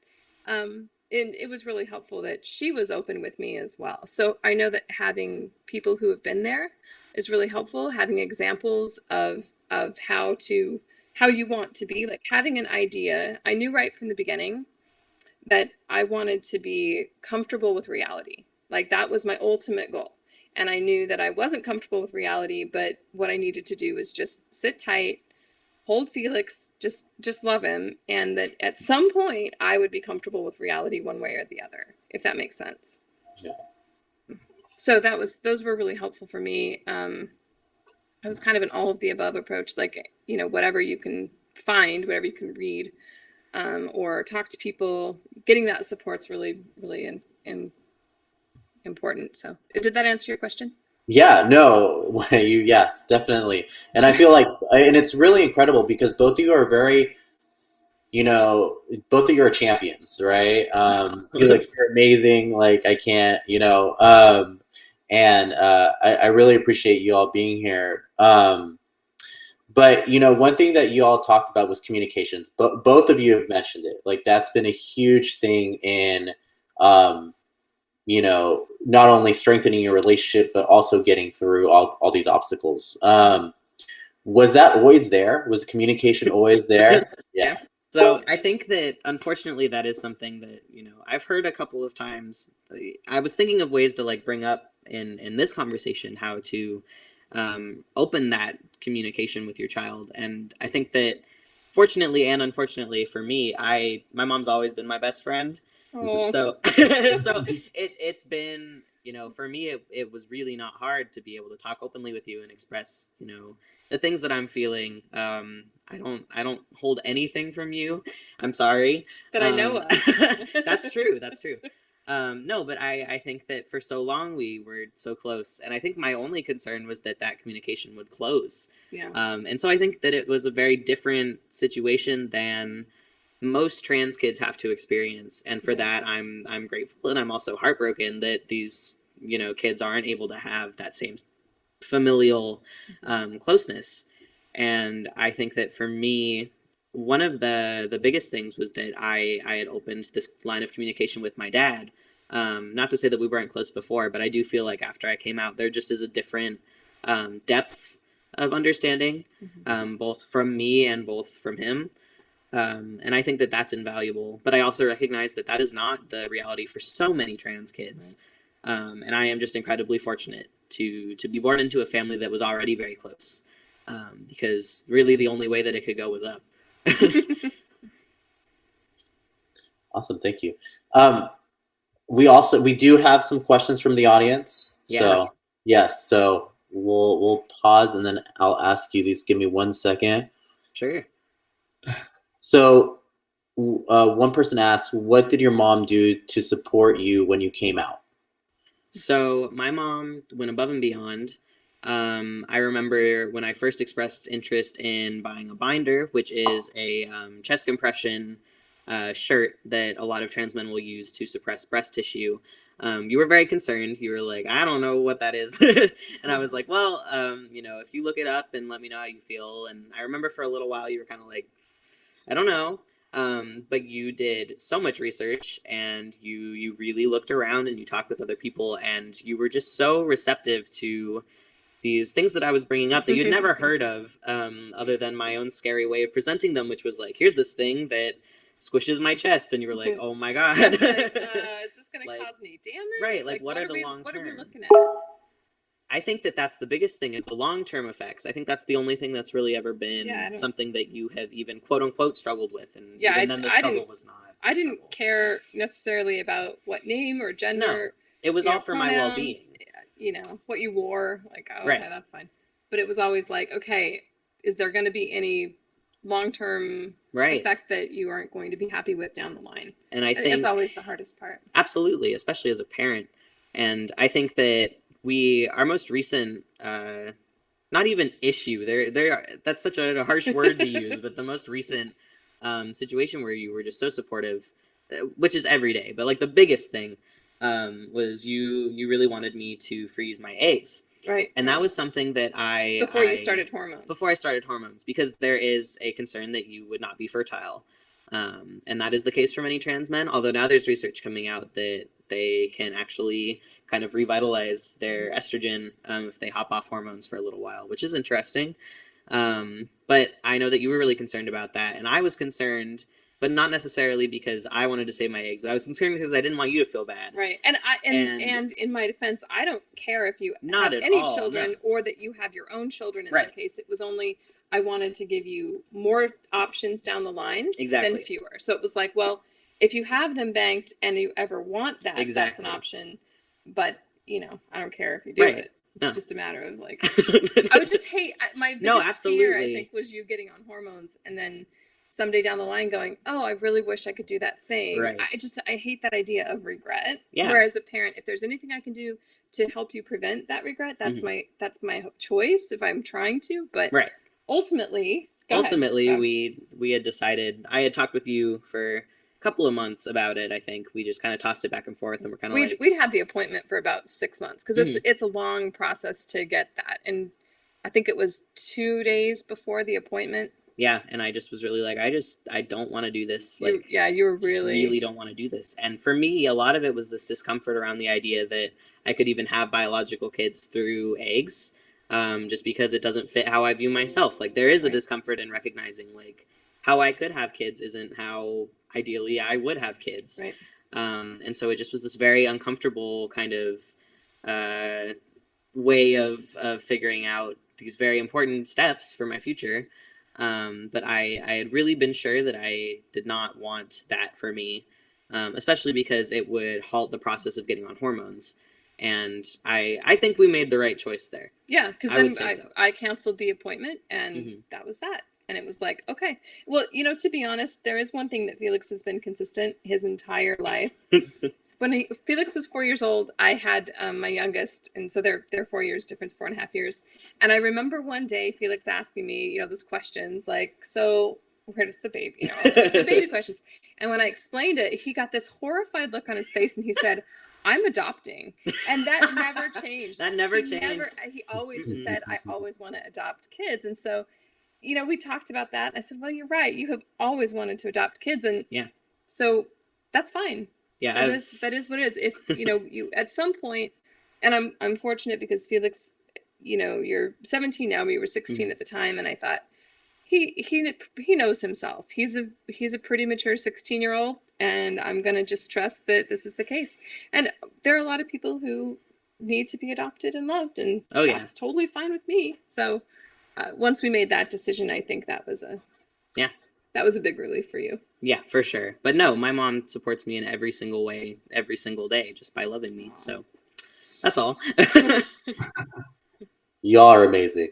And it was really helpful that she was open with me as well. So I know that having people who have been there is really helpful. Having examples of how you want to be, like having an idea. I knew right from the beginning that I wanted to be comfortable with reality. Like that was my ultimate goal. And I knew that I wasn't comfortable with reality, but what I needed to do was just sit tight, hold Felix, just love him, and that at some point I would be comfortable with reality one way or the other, if that makes sense. Yeah. So those were really helpful for me. I was kind of an all of the above approach, like, you know, whatever you can find, whatever you can read, or talk to people. Getting that support's really, really important. So did that answer your question? Yeah, no, yes, definitely. And I feel like, and it's really incredible because both of you are very, you know, both of you are champions, right? Felix, you're amazing. Like, I can't, you know, and I really appreciate you all being here. But, you know, one thing that you all talked about was communications, but both of you have mentioned it. Like, that's been a huge thing in, you know, not only strengthening your relationship, but also getting through all these obstacles. Was that always there? Was communication always there? Yeah. So I think that, unfortunately, that is something that, you know, I've heard a couple of times. I was thinking of ways to like bring up in this conversation how to open that communication with your child. And I think that, fortunately and unfortunately for me, my mom's always been my best friend. Oh. So it's been, you know, for me, it was really not hard to be able to talk openly with you and express, you know, the things that I'm feeling. I don't hold anything from you. I'm sorry. That I know of. That's true. That's true. No, but I think that for so long we were so close, and I think my only concern was that communication would close. Yeah. And so I think that it was a very different situation than most trans kids have to experience, and for that I'm grateful, and I'm also heartbroken that these, you know, kids aren't able to have that same familial closeness. And I think that for me, one of the biggest things was that I had opened this line of communication with my dad. Not to say that we weren't close before, but I do feel like after I came out, there just is a different depth of understanding, both from me and both from him. And I think that that's invaluable, but I also recognize that that is not the reality for so many trans kids. And I am just incredibly fortunate to be born into a family that was already very close, because really the only way that it could go was up. Awesome. Thank you. We do have some questions from the audience. Yeah. So yes, so we'll pause and then I'll ask you these. Give me 1 second. Sure. So one person asked, what did your mom do to support you when you came out? So my mom went above and beyond. I remember when I first expressed interest in buying a binder, which is a chest compression shirt that a lot of trans men will use to suppress breast tissue. You were very concerned. You were like, I don't know what that is. And I was like, well, you know, if you look it up and let me know how you feel. And I remember for a little while you were kind of like, I don't know. But you did so much research, and you really looked around and you talked with other people, and you were just so receptive to these things that I was bringing up that you'd never heard of, other than my own scary way of presenting them, which was like, here's this thing that squishes my chest, and you were like, oh my God. Is this going to cause any damage? Right, like what are the long term? What are we looking at? I think that that's the biggest thing, is the long-term effects. I think that's the only thing that's really ever been something that you have even quote-unquote struggled with, and even then the struggle was not. I didn't care necessarily about what name or gender. No, it was all for my well-being. You know, what you wore, like, oh, right. Okay, that's fine. But it was always like, okay, is there going to be any long-term effect that you aren't going to be happy with down the line? And I think it's always the hardest part. Absolutely, especially as a parent. And I think that our most recent, not even issue, that's such a harsh word to use, but the most recent situation where you were just so supportive, which is every day, but like the biggest thing was you really wanted me to freeze my eggs. Right. And that was something that Before you started hormones. Before I started hormones, because there is a concern that you would not be fertile. And that is the case for many trans men, although now there's research coming out that they can actually kind of revitalize their estrogen if they hop off hormones for a little while, which is interesting. But I know that you were really concerned about that, and I was concerned, but not necessarily because I wanted to save my eggs, but I was concerned because I didn't want you to feel bad. Right. And in my defense, I don't care if you have any children or that you have your own children in that case. It was only I wanted to give you more options down the line Exactly. than fewer. So it was like, well, if you have them banked and you ever want that, that's Exactly. an option. But, you know, I don't care if you do Right. it. It's No. just a matter of like, I would just hate, my biggest No, fear, I absolutely. think, was you getting on hormones and then someday down the line going, oh, I really wish I could do that thing. Right. I hate that idea of regret. Yeah. Whereas a parent, if there's anything I can do to help you prevent that regret, that's my choice if I'm trying to. But Right. ultimately, we had decided, I had talked with you for a couple of months about it. I think we just kind of tossed it back and forth, and we're kind of like, we'd had the appointment for about 6 months because it's a long process to get that. And I think it was 2 days before the appointment. Yeah, and I just was really like, I don't want to do this. Like, you were really don't want to do this. And for me, a lot of it was this discomfort around the idea that I could even have biological kids through eggs, just because it doesn't fit how I view myself. Like, there is a discomfort in recognizing, like, how I could have kids isn't how ideally I would have kids. Right. And so it just was this very uncomfortable kind of way of figuring out these very important steps for my future. But I had really been sure that I did not want that for me, especially because it would halt the process of getting on hormones. And I think we made the right choice there. Yeah, because then I canceled the appointment, and that was that. And it was like, okay, well, you know, to be honest, there is one thing that Felix has been consistent his entire life. When Felix was 4 years old, I had my youngest, and so they're 4 years difference, 4.5 years. And I remember one day Felix asking me, you know, those questions like, so where does the baby, you know, the baby questions. And when I explained it, he got this horrified look on his face, and he said, I'm adopting. And that never changed. That never changed. He always has said, I always want to adopt kids. And so, you know, we talked about that. I said, well, you're right. You have always wanted to adopt kids. And so that's fine. Yeah. That is what it is. If, you know, you at some point, and I'm fortunate because Felix, you know, you're 17 now, but you were 16 at the time. And I thought he knows himself. He's a pretty mature 16-year-old. And I'm going to just trust that this is the case. And there are a lot of people who need to be adopted and loved. And that's totally fine with me. So once we made that decision, I think that was a big relief for you. Yeah, for sure. But no, my mom supports me in every single way, every single day, just by loving me. So that's all. Y'all are amazing.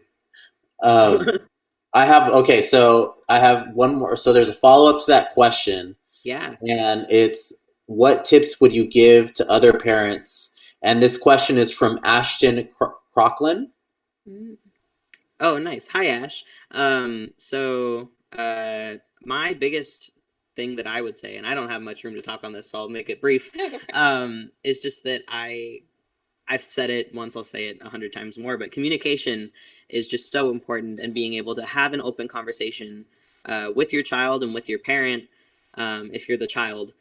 I have one more. So there's a follow-up to that question. Yeah. And it's, what tips would you give to other parents? And this question is from Ashton Crocklin. Oh, nice. Hi, Ash. So my biggest thing that I would say, and I don't have much room to talk on this, so I'll make it brief, is just that I've said it once, I'll say it 100 times more, but communication is just so important, and being able to have an open conversation with your child and with your parent, if you're the child.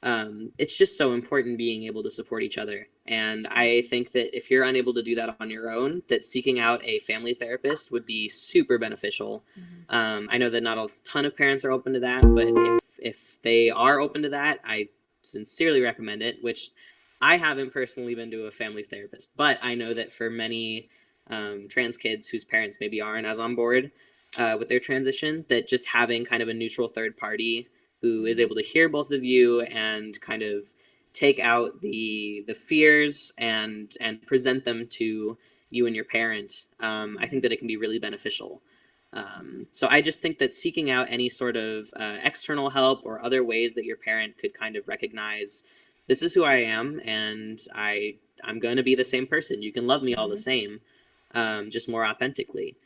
It's just so important being able to support each other. And I think that if you're unable to do that on your own, that seeking out a family therapist would be super beneficial. I know that not a ton of parents are open to that, but if they are open to that, I sincerely recommend it, which I haven't personally been to a family therapist, but I know that for many trans kids whose parents maybe aren't as on board with their transition, that just having kind of a neutral third party who is able to hear both of you and kind of take out the fears and present them to you and your parent, I think that it can be really beneficial. So I just think that seeking out any sort of external help or other ways that your parent could kind of recognize, this is who I am, and I'm going to be the same person. You can love me all the same, just more authentically.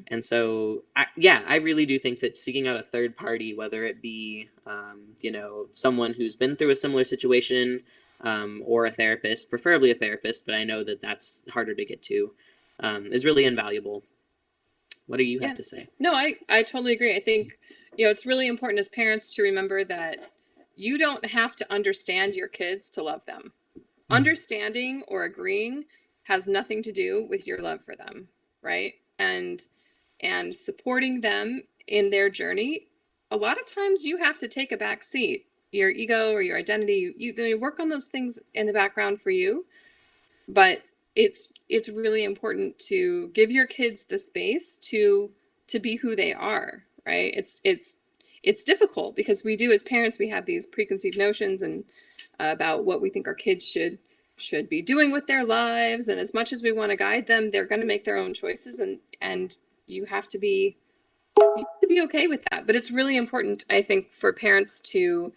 And so, I really do think that seeking out a third party, whether it be, you know, someone who's been through a similar situation, or a therapist, preferably a therapist, but I know that that's harder to get to, is really invaluable. What do you have to say? No, I totally agree. I think, you know, it's really important as parents to remember that you don't have to understand your kids to love them. Understanding or agreeing has nothing to do with your love for them, right? And supporting them in their journey, a lot of times you have to take a back seat. Your ego or your identity, you work on those things in the background for you, but it's really important to give your kids the space to to be who they are, right? It's difficult because we do, as parents, we have these preconceived notions and about what we think our kids should be doing with their lives. And as much as we want to guide them, they're going to make their own choices, and you have to be okay with that. But it's really important, I think, for parents to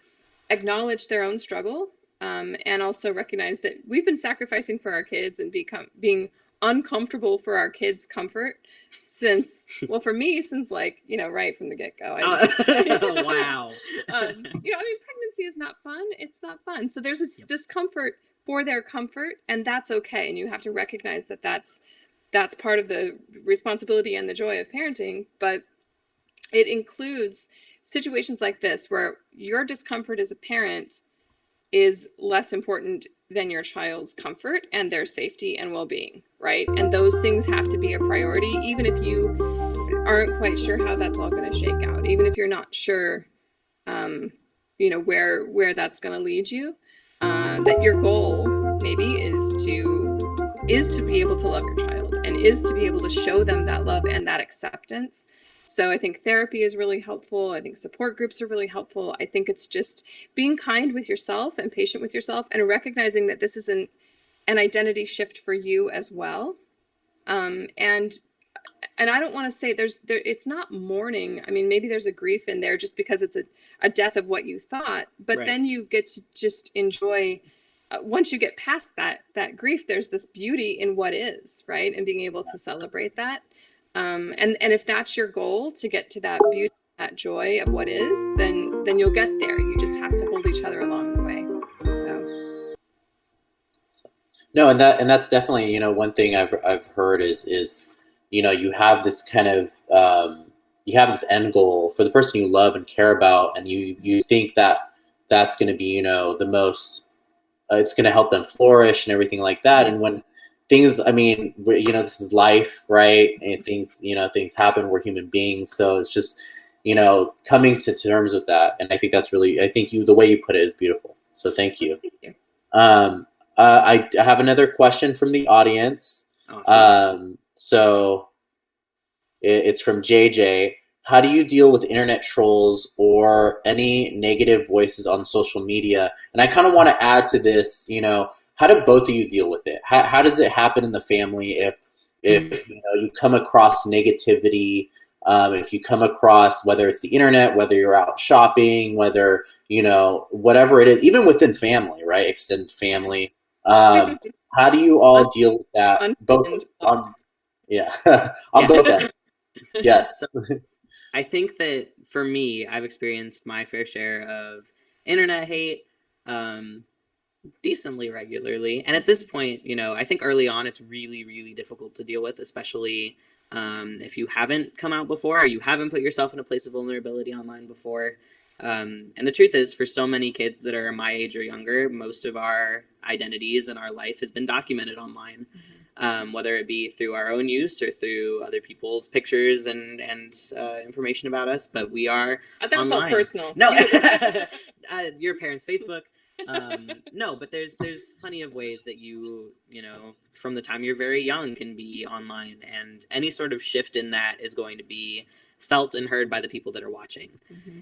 acknowledge their own struggle, and also recognize that we've been sacrificing for our kids and being uncomfortable for our kids' comfort since, well, for me, since like, right from the get-go. Wow. Pregnancy is not fun. It's not fun. So there's a discomfort for their comfort, and that's okay. And you have to recognize that that's part of the responsibility and the joy of parenting. But it includes situations like this where your discomfort as a parent is less important than your child's comfort and their safety and well-being, right? And those things have to be a priority, even if you aren't quite sure how that's all going to shake out, even if you're not sure, where that's going to lead you. That your goal maybe is to be able to love your child and is to be able to show them that love and that acceptance. So I think therapy is really helpful. I think support groups are really helpful. I think it's just being kind with yourself and patient with yourself, and recognizing that this is an identity shift for you as well. And I don't want to say it's not mourning. I mean, maybe there's a grief in there just because it's a death of what you thought, but Right. Then you get to just enjoy, once you get past that grief, there's this beauty in what is, right? And being able to celebrate that. And if that's your goal, to get to that beauty, that joy of what is, then you'll get there. You just have to hold each other along the way. So. No, and that's definitely, one thing I've heard is you have this kind of you have this end goal for the person you love and care about, and you think that that's going to be the most it's going to help them flourish and everything like that. And when things, this is life, right? And things happen. We're human beings, so it's just coming to terms with that. And I think that's really, I think the way you put it is beautiful. So thank you. Thank you. I have another question from the audience. Awesome. So it's from JJ. How do you deal with internet trolls or any negative voices on social media? And I kind of want to add to this, how do both of you deal with it? How does it happen in the family if you come across negativity, if you come across, whether it's the internet, whether you're out shopping, whether, whatever it is, even within family, right? Extended family. How do you all deal with that? Both on, on both ends. Yes. So, I think that for me, I've experienced my fair share of internet hate decently regularly. And at this point, I think early on it's really, really difficult to deal with, especially if you haven't come out before or you haven't put yourself in a place of vulnerability online before. And the truth is, for so many kids that are my age or younger, most of our identities and our life has been documented online. Whether it be through our own use or through other people's pictures and information about us, but we are That online. felt personal. No, your parents' Facebook. No, but there's plenty of ways that you from the time you're very young can be online, and any sort of shift in that is going to be felt and heard by the people that are watching.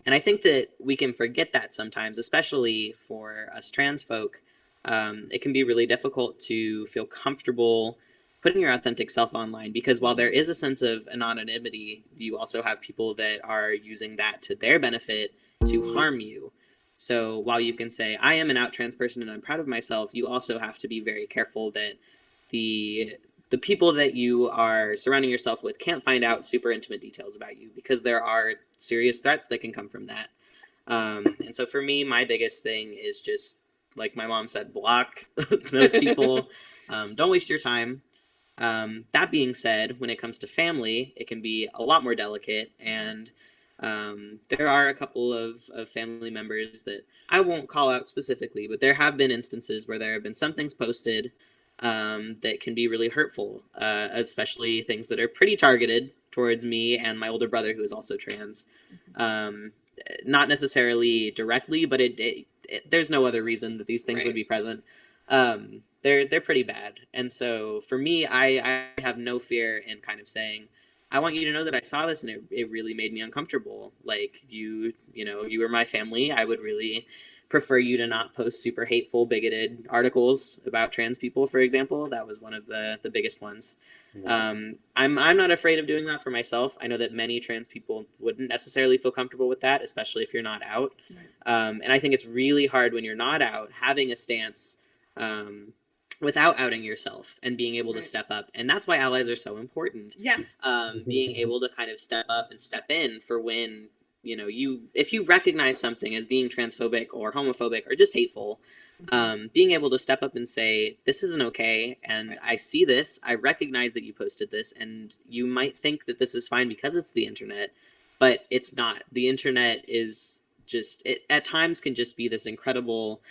And I think that we can forget that sometimes, especially for us trans folk. It can be really difficult to feel comfortable putting your authentic self online, because while there is a sense of anonymity, you also have people that are using that to their benefit to harm you. So while you can say, I am an out trans person and I'm proud of myself, you also have to be very careful that the people that you are surrounding yourself with can't find out super intimate details about you, because there are serious threats that can come from that. And so for me, my biggest thing is just, like my mom said, block those people. Don't waste your time. That being said, when it comes to family, it can be a lot more delicate. And there are a couple of family members that I won't call out specifically, but there have been instances where there have been some things posted that can be really hurtful, especially things that are pretty targeted towards me and my older brother, who is also trans. Not necessarily directly, but there's no other reason that these things would be present. They're pretty bad. And so for me, I have no fear in kind of saying, I want you to know that I saw this and it really made me uncomfortable. Like you know, you were my family. I would really prefer you to not post super hateful, bigoted articles about trans people, for example. That was one of the biggest ones. I'm not afraid of doing that for myself. I know that many trans people wouldn't necessarily feel comfortable with that, especially if you're not out. And I think it's really hard when you're not out, having a stance without outing yourself and being able to step up. And that's why allies are so important. Yes. Being able to kind of step up and step in for when, you know, if you recognize something as being transphobic or homophobic or just hateful, being able to step up and say, this isn't okay, and I see this, I recognize that you posted this, and you might think that this is fine because it's the internet, but it's not. The internet is just, it at times can just be this incredible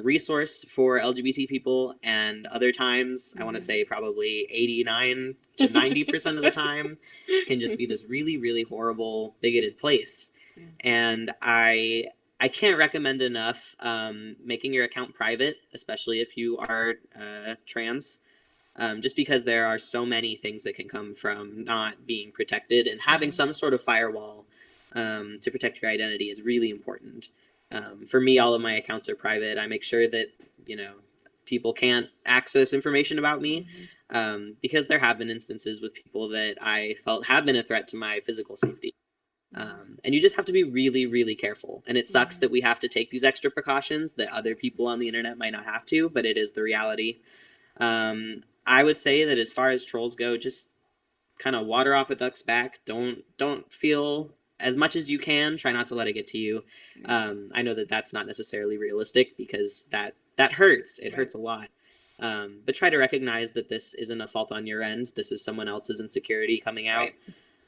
resource for LGBT people, and other times, I want to say probably 89 to 90% of the time, can just be this really, really horrible, bigoted place. And I can't recommend enough making your account private, especially if you are trans, just because there are so many things that can come from not being protected, and having some sort of firewall to protect your identity is really important. For me, all of my accounts are private. I make sure that, you know, people can't access information about me because there have been instances with people that I felt have been a threat to my physical safety. And you just have to be really, really careful. And it sucks that we have to take these extra precautions that other people on the internet might not have to, but it is the reality. I would say that as far as trolls go, just kind of water off a duck's back. Don't feel as much as you can. Try not to let it get to you. I know that that's not necessarily realistic because that hurts. It hurts a lot. But try to recognize that this isn't a fault on your end. This is someone else's insecurity coming out.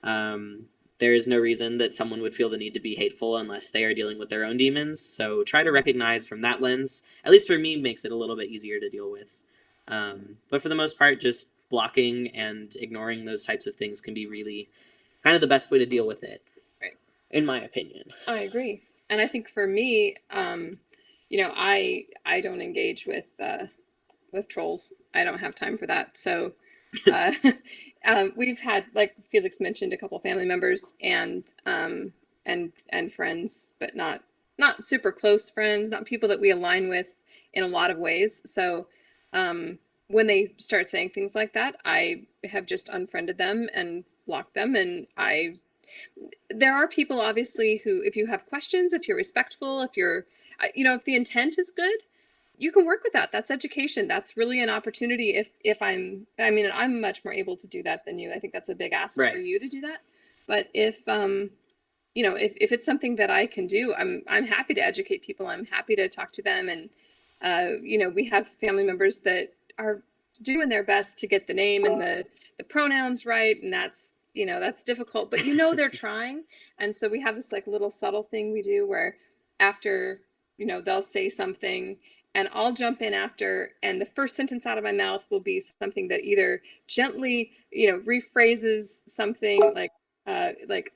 There is no reason that someone would feel the need to be hateful unless they are dealing with their own demons. So try to recognize from that lens, at least for me, makes it a little bit easier to deal with. But for the most part, just blocking and ignoring those types of things can be really kind of the best way to deal with it, in my opinion. I agree. And I think for me, you know, I don't engage with trolls. I don't have time for that. So we've had, like Felix mentioned, a couple family members and friends, but not super close friends, not people that we align with in a lot of ways. So when they start saying things like that, I have just unfriended them and blocked them. And there are people obviously who, if you have questions, if you're respectful, if you're, you know, if the intent is good, you can work with that. That's education. That's really an opportunity. I'm much more able to do that than you. I think that's a big ask for you to do that. But if, you know, if it's something that I can do, I'm happy to educate people. I'm happy to talk to them. And, you know, we have family members that are doing their best to get the name and the pronouns right. And that's, you know, that's difficult, but you know, they're trying. And so we have this like little subtle thing we do where after, you know, they'll say something and I'll jump in after, and the first sentence out of my mouth will be something that either gently, you know, rephrases something like,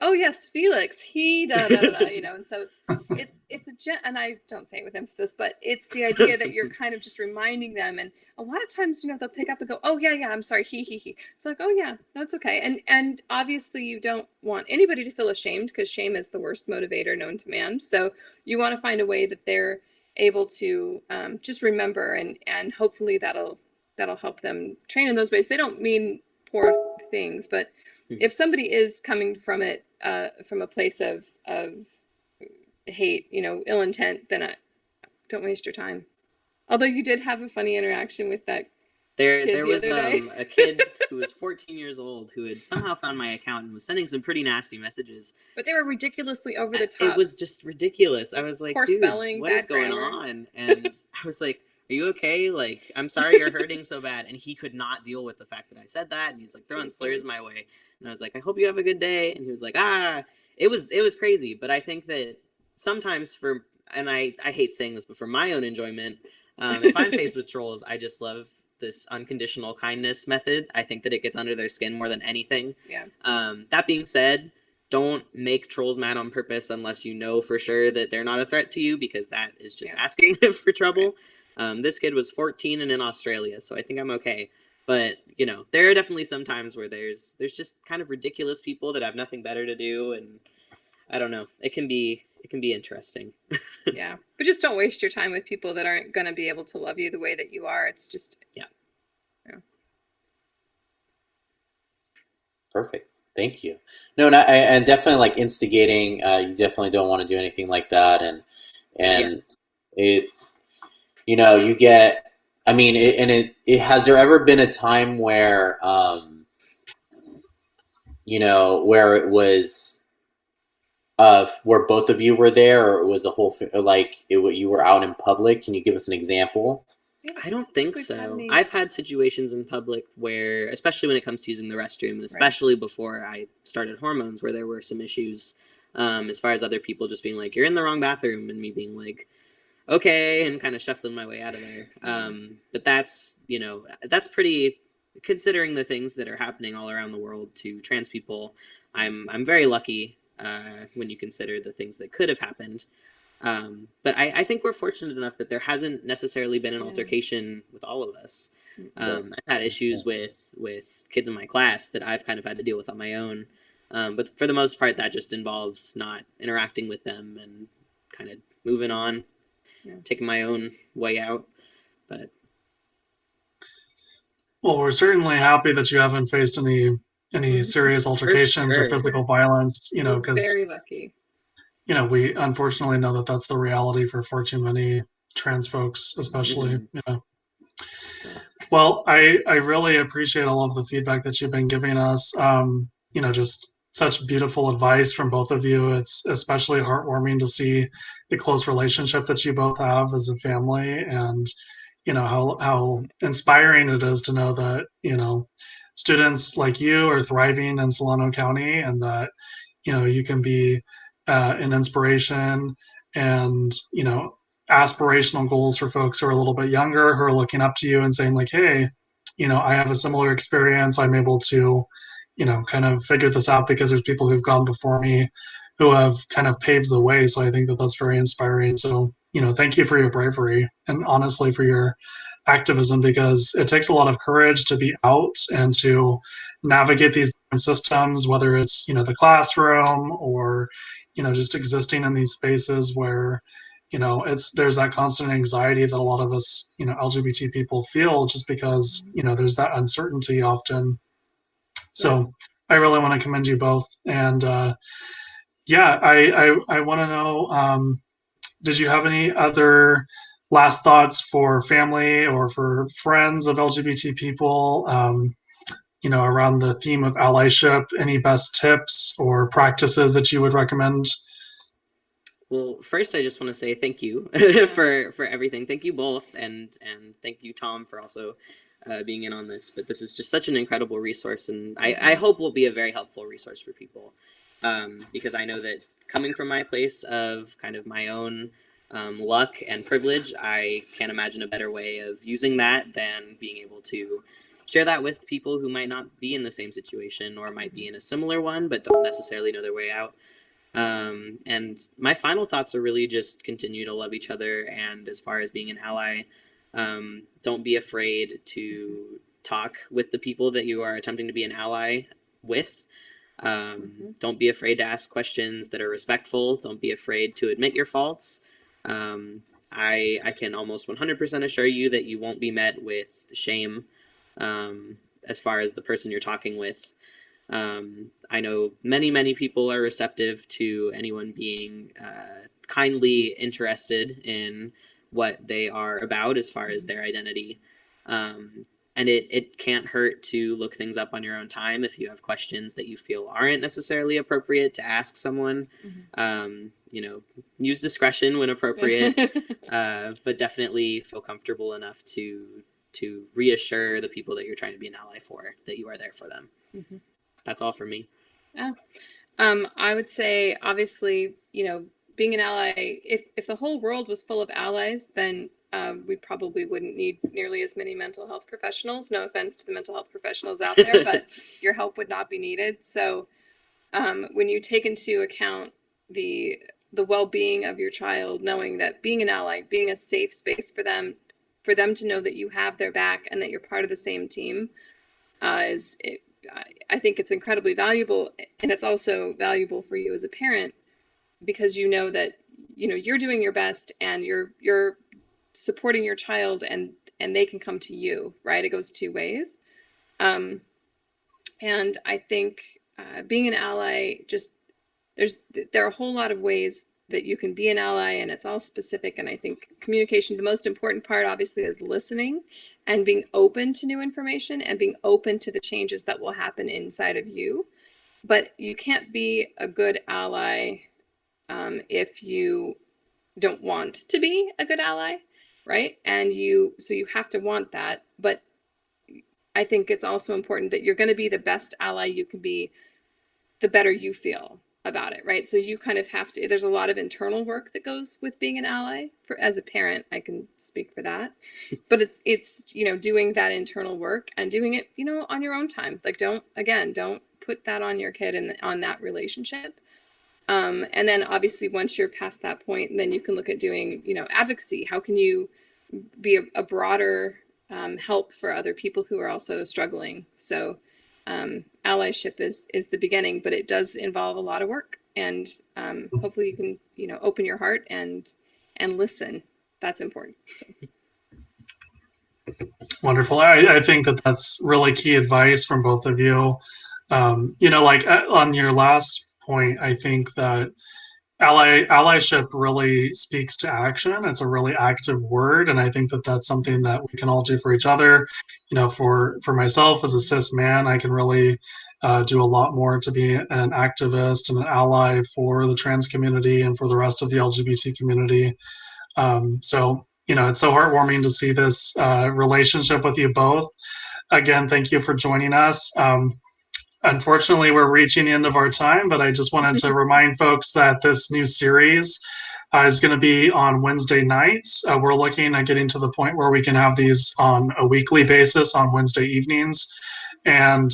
oh yes, Felix, he da da da, you know. And so it's and I don't say it with emphasis, but it's the idea that you're kind of just reminding them. And a lot of times, you know, they'll pick up and go, oh yeah, I'm sorry, he. It's like, oh yeah, that's okay. And obviously you don't want anybody to feel ashamed, because shame is the worst motivator known to man. So you want to find a way that they're able to just remember, and hopefully that'll help them train in those ways. They don't mean poor things, but if somebody is coming from it from a place of hate, you know, ill intent, then don't waste your time. Although you did have a funny interaction with that there was a kid who was 14 years old who had somehow found my account and was sending some pretty nasty messages. But they were ridiculously over the top. It was just ridiculous. I was like, poor dude, spelling, what is going grammar on? And I was like, are you okay? Like, I'm sorry you're hurting so bad. And he could not deal with the fact that I said that. And he's like throwing slurs my way. And I was like, I hope you have a good day. And he was like, it was crazy. But I think that sometimes and I hate saying this, but for my own enjoyment, if I'm faced with trolls, I just love this unconditional kindness method. I think that it gets under their skin more than anything. Yeah. That being said, don't make trolls mad on purpose unless you know for sure that they're not a threat to you, because that is just asking for trouble. This kid was 14 and in Australia, so I think I'm okay. But you know, there are definitely some times where there's just kind of ridiculous people that have nothing better to do, and I don't know. It can be interesting. Yeah, but just don't waste your time with people that aren't going to be able to love you the way that you are. It's just Yeah. Perfect. Thank you. No, and definitely like instigating. You definitely don't want to do anything like that, and it, you know, you get. I mean, it has there ever been a time where, you know, where it was, where both of you were there, or it was a whole like you were out in public? Can you give us an example? I don't think so. I've had situations in public where, especially when it comes to using the restroom, and especially before I started hormones, where there were some issues, as far as other people just being like, "You're in the wrong bathroom," and me being like, "Okay," and kind of shuffling my way out of there. But that's, you know, that's pretty, considering the things that are happening all around the world to trans people. I'm very lucky when you consider the things that could have happened. But I think we're fortunate enough that there hasn't necessarily been an altercation with all of us. I've had issues with kids in my class that I've kind of had to deal with on my own. But for the most part, that just involves not interacting with them and kind of moving on, taking my own way out. But well, we're certainly happy that you haven't faced any serious altercations or physical violence. You know, because very lucky. You know, we unfortunately know that that's the reality for far too many trans folks, especially. You know. Well, I really appreciate all of the feedback that you've been giving us. You know, just such beautiful advice from both of you. It's especially heartwarming to see the close relationship that you both have as a family, and you know how inspiring it is to know that, you know, students like you are thriving in Solano County, and that, you know, you can be an inspiration, and, you know, aspirational goals for folks who are a little bit younger, who are looking up to you and saying like, hey, you know, I have a similar experience. I'm able to, you know, kind of figure this out because there's people who've gone before me who have kind of paved the way. So I think that that's very inspiring. So, you know, thank you for your bravery, and honestly for your activism, because it takes a lot of courage to be out and to navigate these different systems, whether it's, you know, the classroom, or, you know, just existing in these spaces where, you know, there's that constant anxiety that a lot of us, you know, LGBT people feel, just because, you know, there's that uncertainty often. So I really want to commend you both. And yeah, I want to know, did you have any other last thoughts for family or for friends of LGBT people, you know, around the theme of allyship? Any best tips or practices that you would recommend? Well, first, I just want to say thank you for everything. Thank you both, and thank you, Tom, for also being in on this. But this is just such an incredible resource, and I hope will be a very helpful resource for people, because I know that coming from my place of kind of my own luck and privilege, I can't imagine a better way of using that than being able to share that with people who might not be in the same situation, or might be in a similar one but don't necessarily know their way out. And my final thoughts are really just continue to love each other. And as far as being an ally, don't be afraid to talk with the people that you are attempting to be an ally with. Don't be afraid to ask questions that are respectful. Don't be afraid to admit your faults. I can almost 100% assure you that you won't be met with shame, as far as the person you're talking with. I know many people are receptive to anyone being kindly interested in what they are about as far as their identity. And it can't hurt to look things up on your own time if you have questions that you feel aren't necessarily appropriate to ask someone. You know, use discretion when appropriate, but definitely feel comfortable enough to reassure the people that you're trying to be an ally for that you are there for them. That's all for me. Yeah. I would say, obviously, you know, being an ally, if the whole world was full of allies, then we probably wouldn't need nearly as many mental health professionals. No offense to the mental health professionals out there, but your help would not be needed. So when you take into account the well-being of your child, knowing that being an ally, being a safe space for them, for them to know that you have their back and that you're part of the same team I think it's incredibly valuable. And it's also valuable for you as a parent, because you know that, you know, you're doing your best and you're supporting your child, and they can come to you, right? It goes two ways. And I think being an ally, just there are a whole lot of ways that you can be an ally, and it's all specific. And I think communication, the most important part obviously is listening and being open to new information and being open to the changes that will happen inside of you. But you can't be a good ally if you don't want to be a good ally, right? And so you have to want that. But I think it's also important that you're going to be the best ally you can be, the better you feel about it, right? So you kind of have to, there's a lot of internal work that goes with being an ally. As a parent, I can speak for that. But it's, you know, doing that internal work and doing it, you know, on your own time. Like, don't put that on your kid and on that relationship. And then obviously once you're past that point, then you can look at doing, you know, advocacy. How can you be a broader help for other people who are also struggling? So allyship is the beginning, but it does involve a lot of work. And hopefully you can, you know, open your heart and listen. That's important. Wonderful. I think that that's really key advice from both of you. You know, like on your last point, I think that allyship really speaks to action. It's a really active word, and I think that that's something that we can all do for each other. You know, for myself as a cis man, I can really do a lot more to be an activist and an ally for the trans community and for the rest of the LGBT community. So, you know, it's so heartwarming to see this relationship with you both. Again, thank you for joining us. Unfortunately, we're reaching the end of our time, but I just wanted to remind folks that this new series is going to be on Wednesday nights. We're looking at getting to the point where we can have these on a weekly basis on Wednesday evenings. And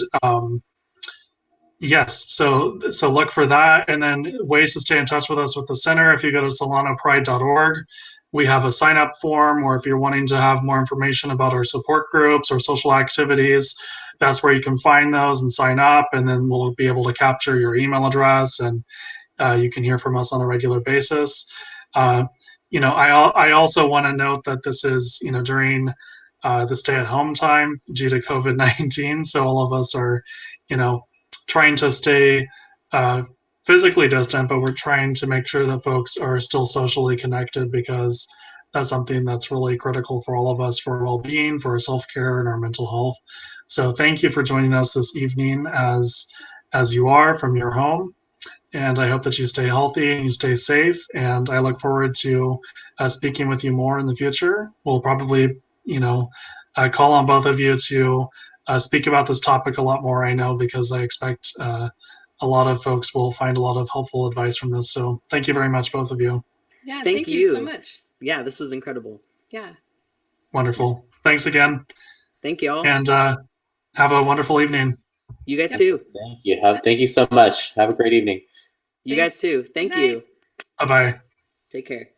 yes, so look for that. And then ways to stay in touch with us with the center. If you go to solanopride.org, we have a sign up form, or if you're wanting to have more information about our support groups or social activities, that's where you can find those and sign up. And then we'll be able to capture your email address, and you can hear from us on a regular basis. You know, I also want to note that this is, you know, during the stay-at-home time due to COVID-19. So all of us are, you know, trying to stay physically distant, but we're trying to make sure that folks are still socially connected, because that's something that's really critical for all of us, for our well-being, for our self-care, and our mental health. So thank you for joining us this evening as you are from your home. And I hope that you stay healthy and you stay safe. And I look forward to speaking with you more in the future. We'll probably, you know, call on both of you to speak about this topic a lot more, I know, because I expect a lot of folks will find a lot of helpful advice from this. So thank you very much, both of you. Yeah, Thank thank you so you. much. Yeah, this was incredible. Yeah. Wonderful. Thanks again. Thank you all. And have a wonderful evening. You guys Yep. too. Thank you. Thank you so much. Have a great evening. You Thanks. guys too. Thank Good night. you. Bye-bye. Take care.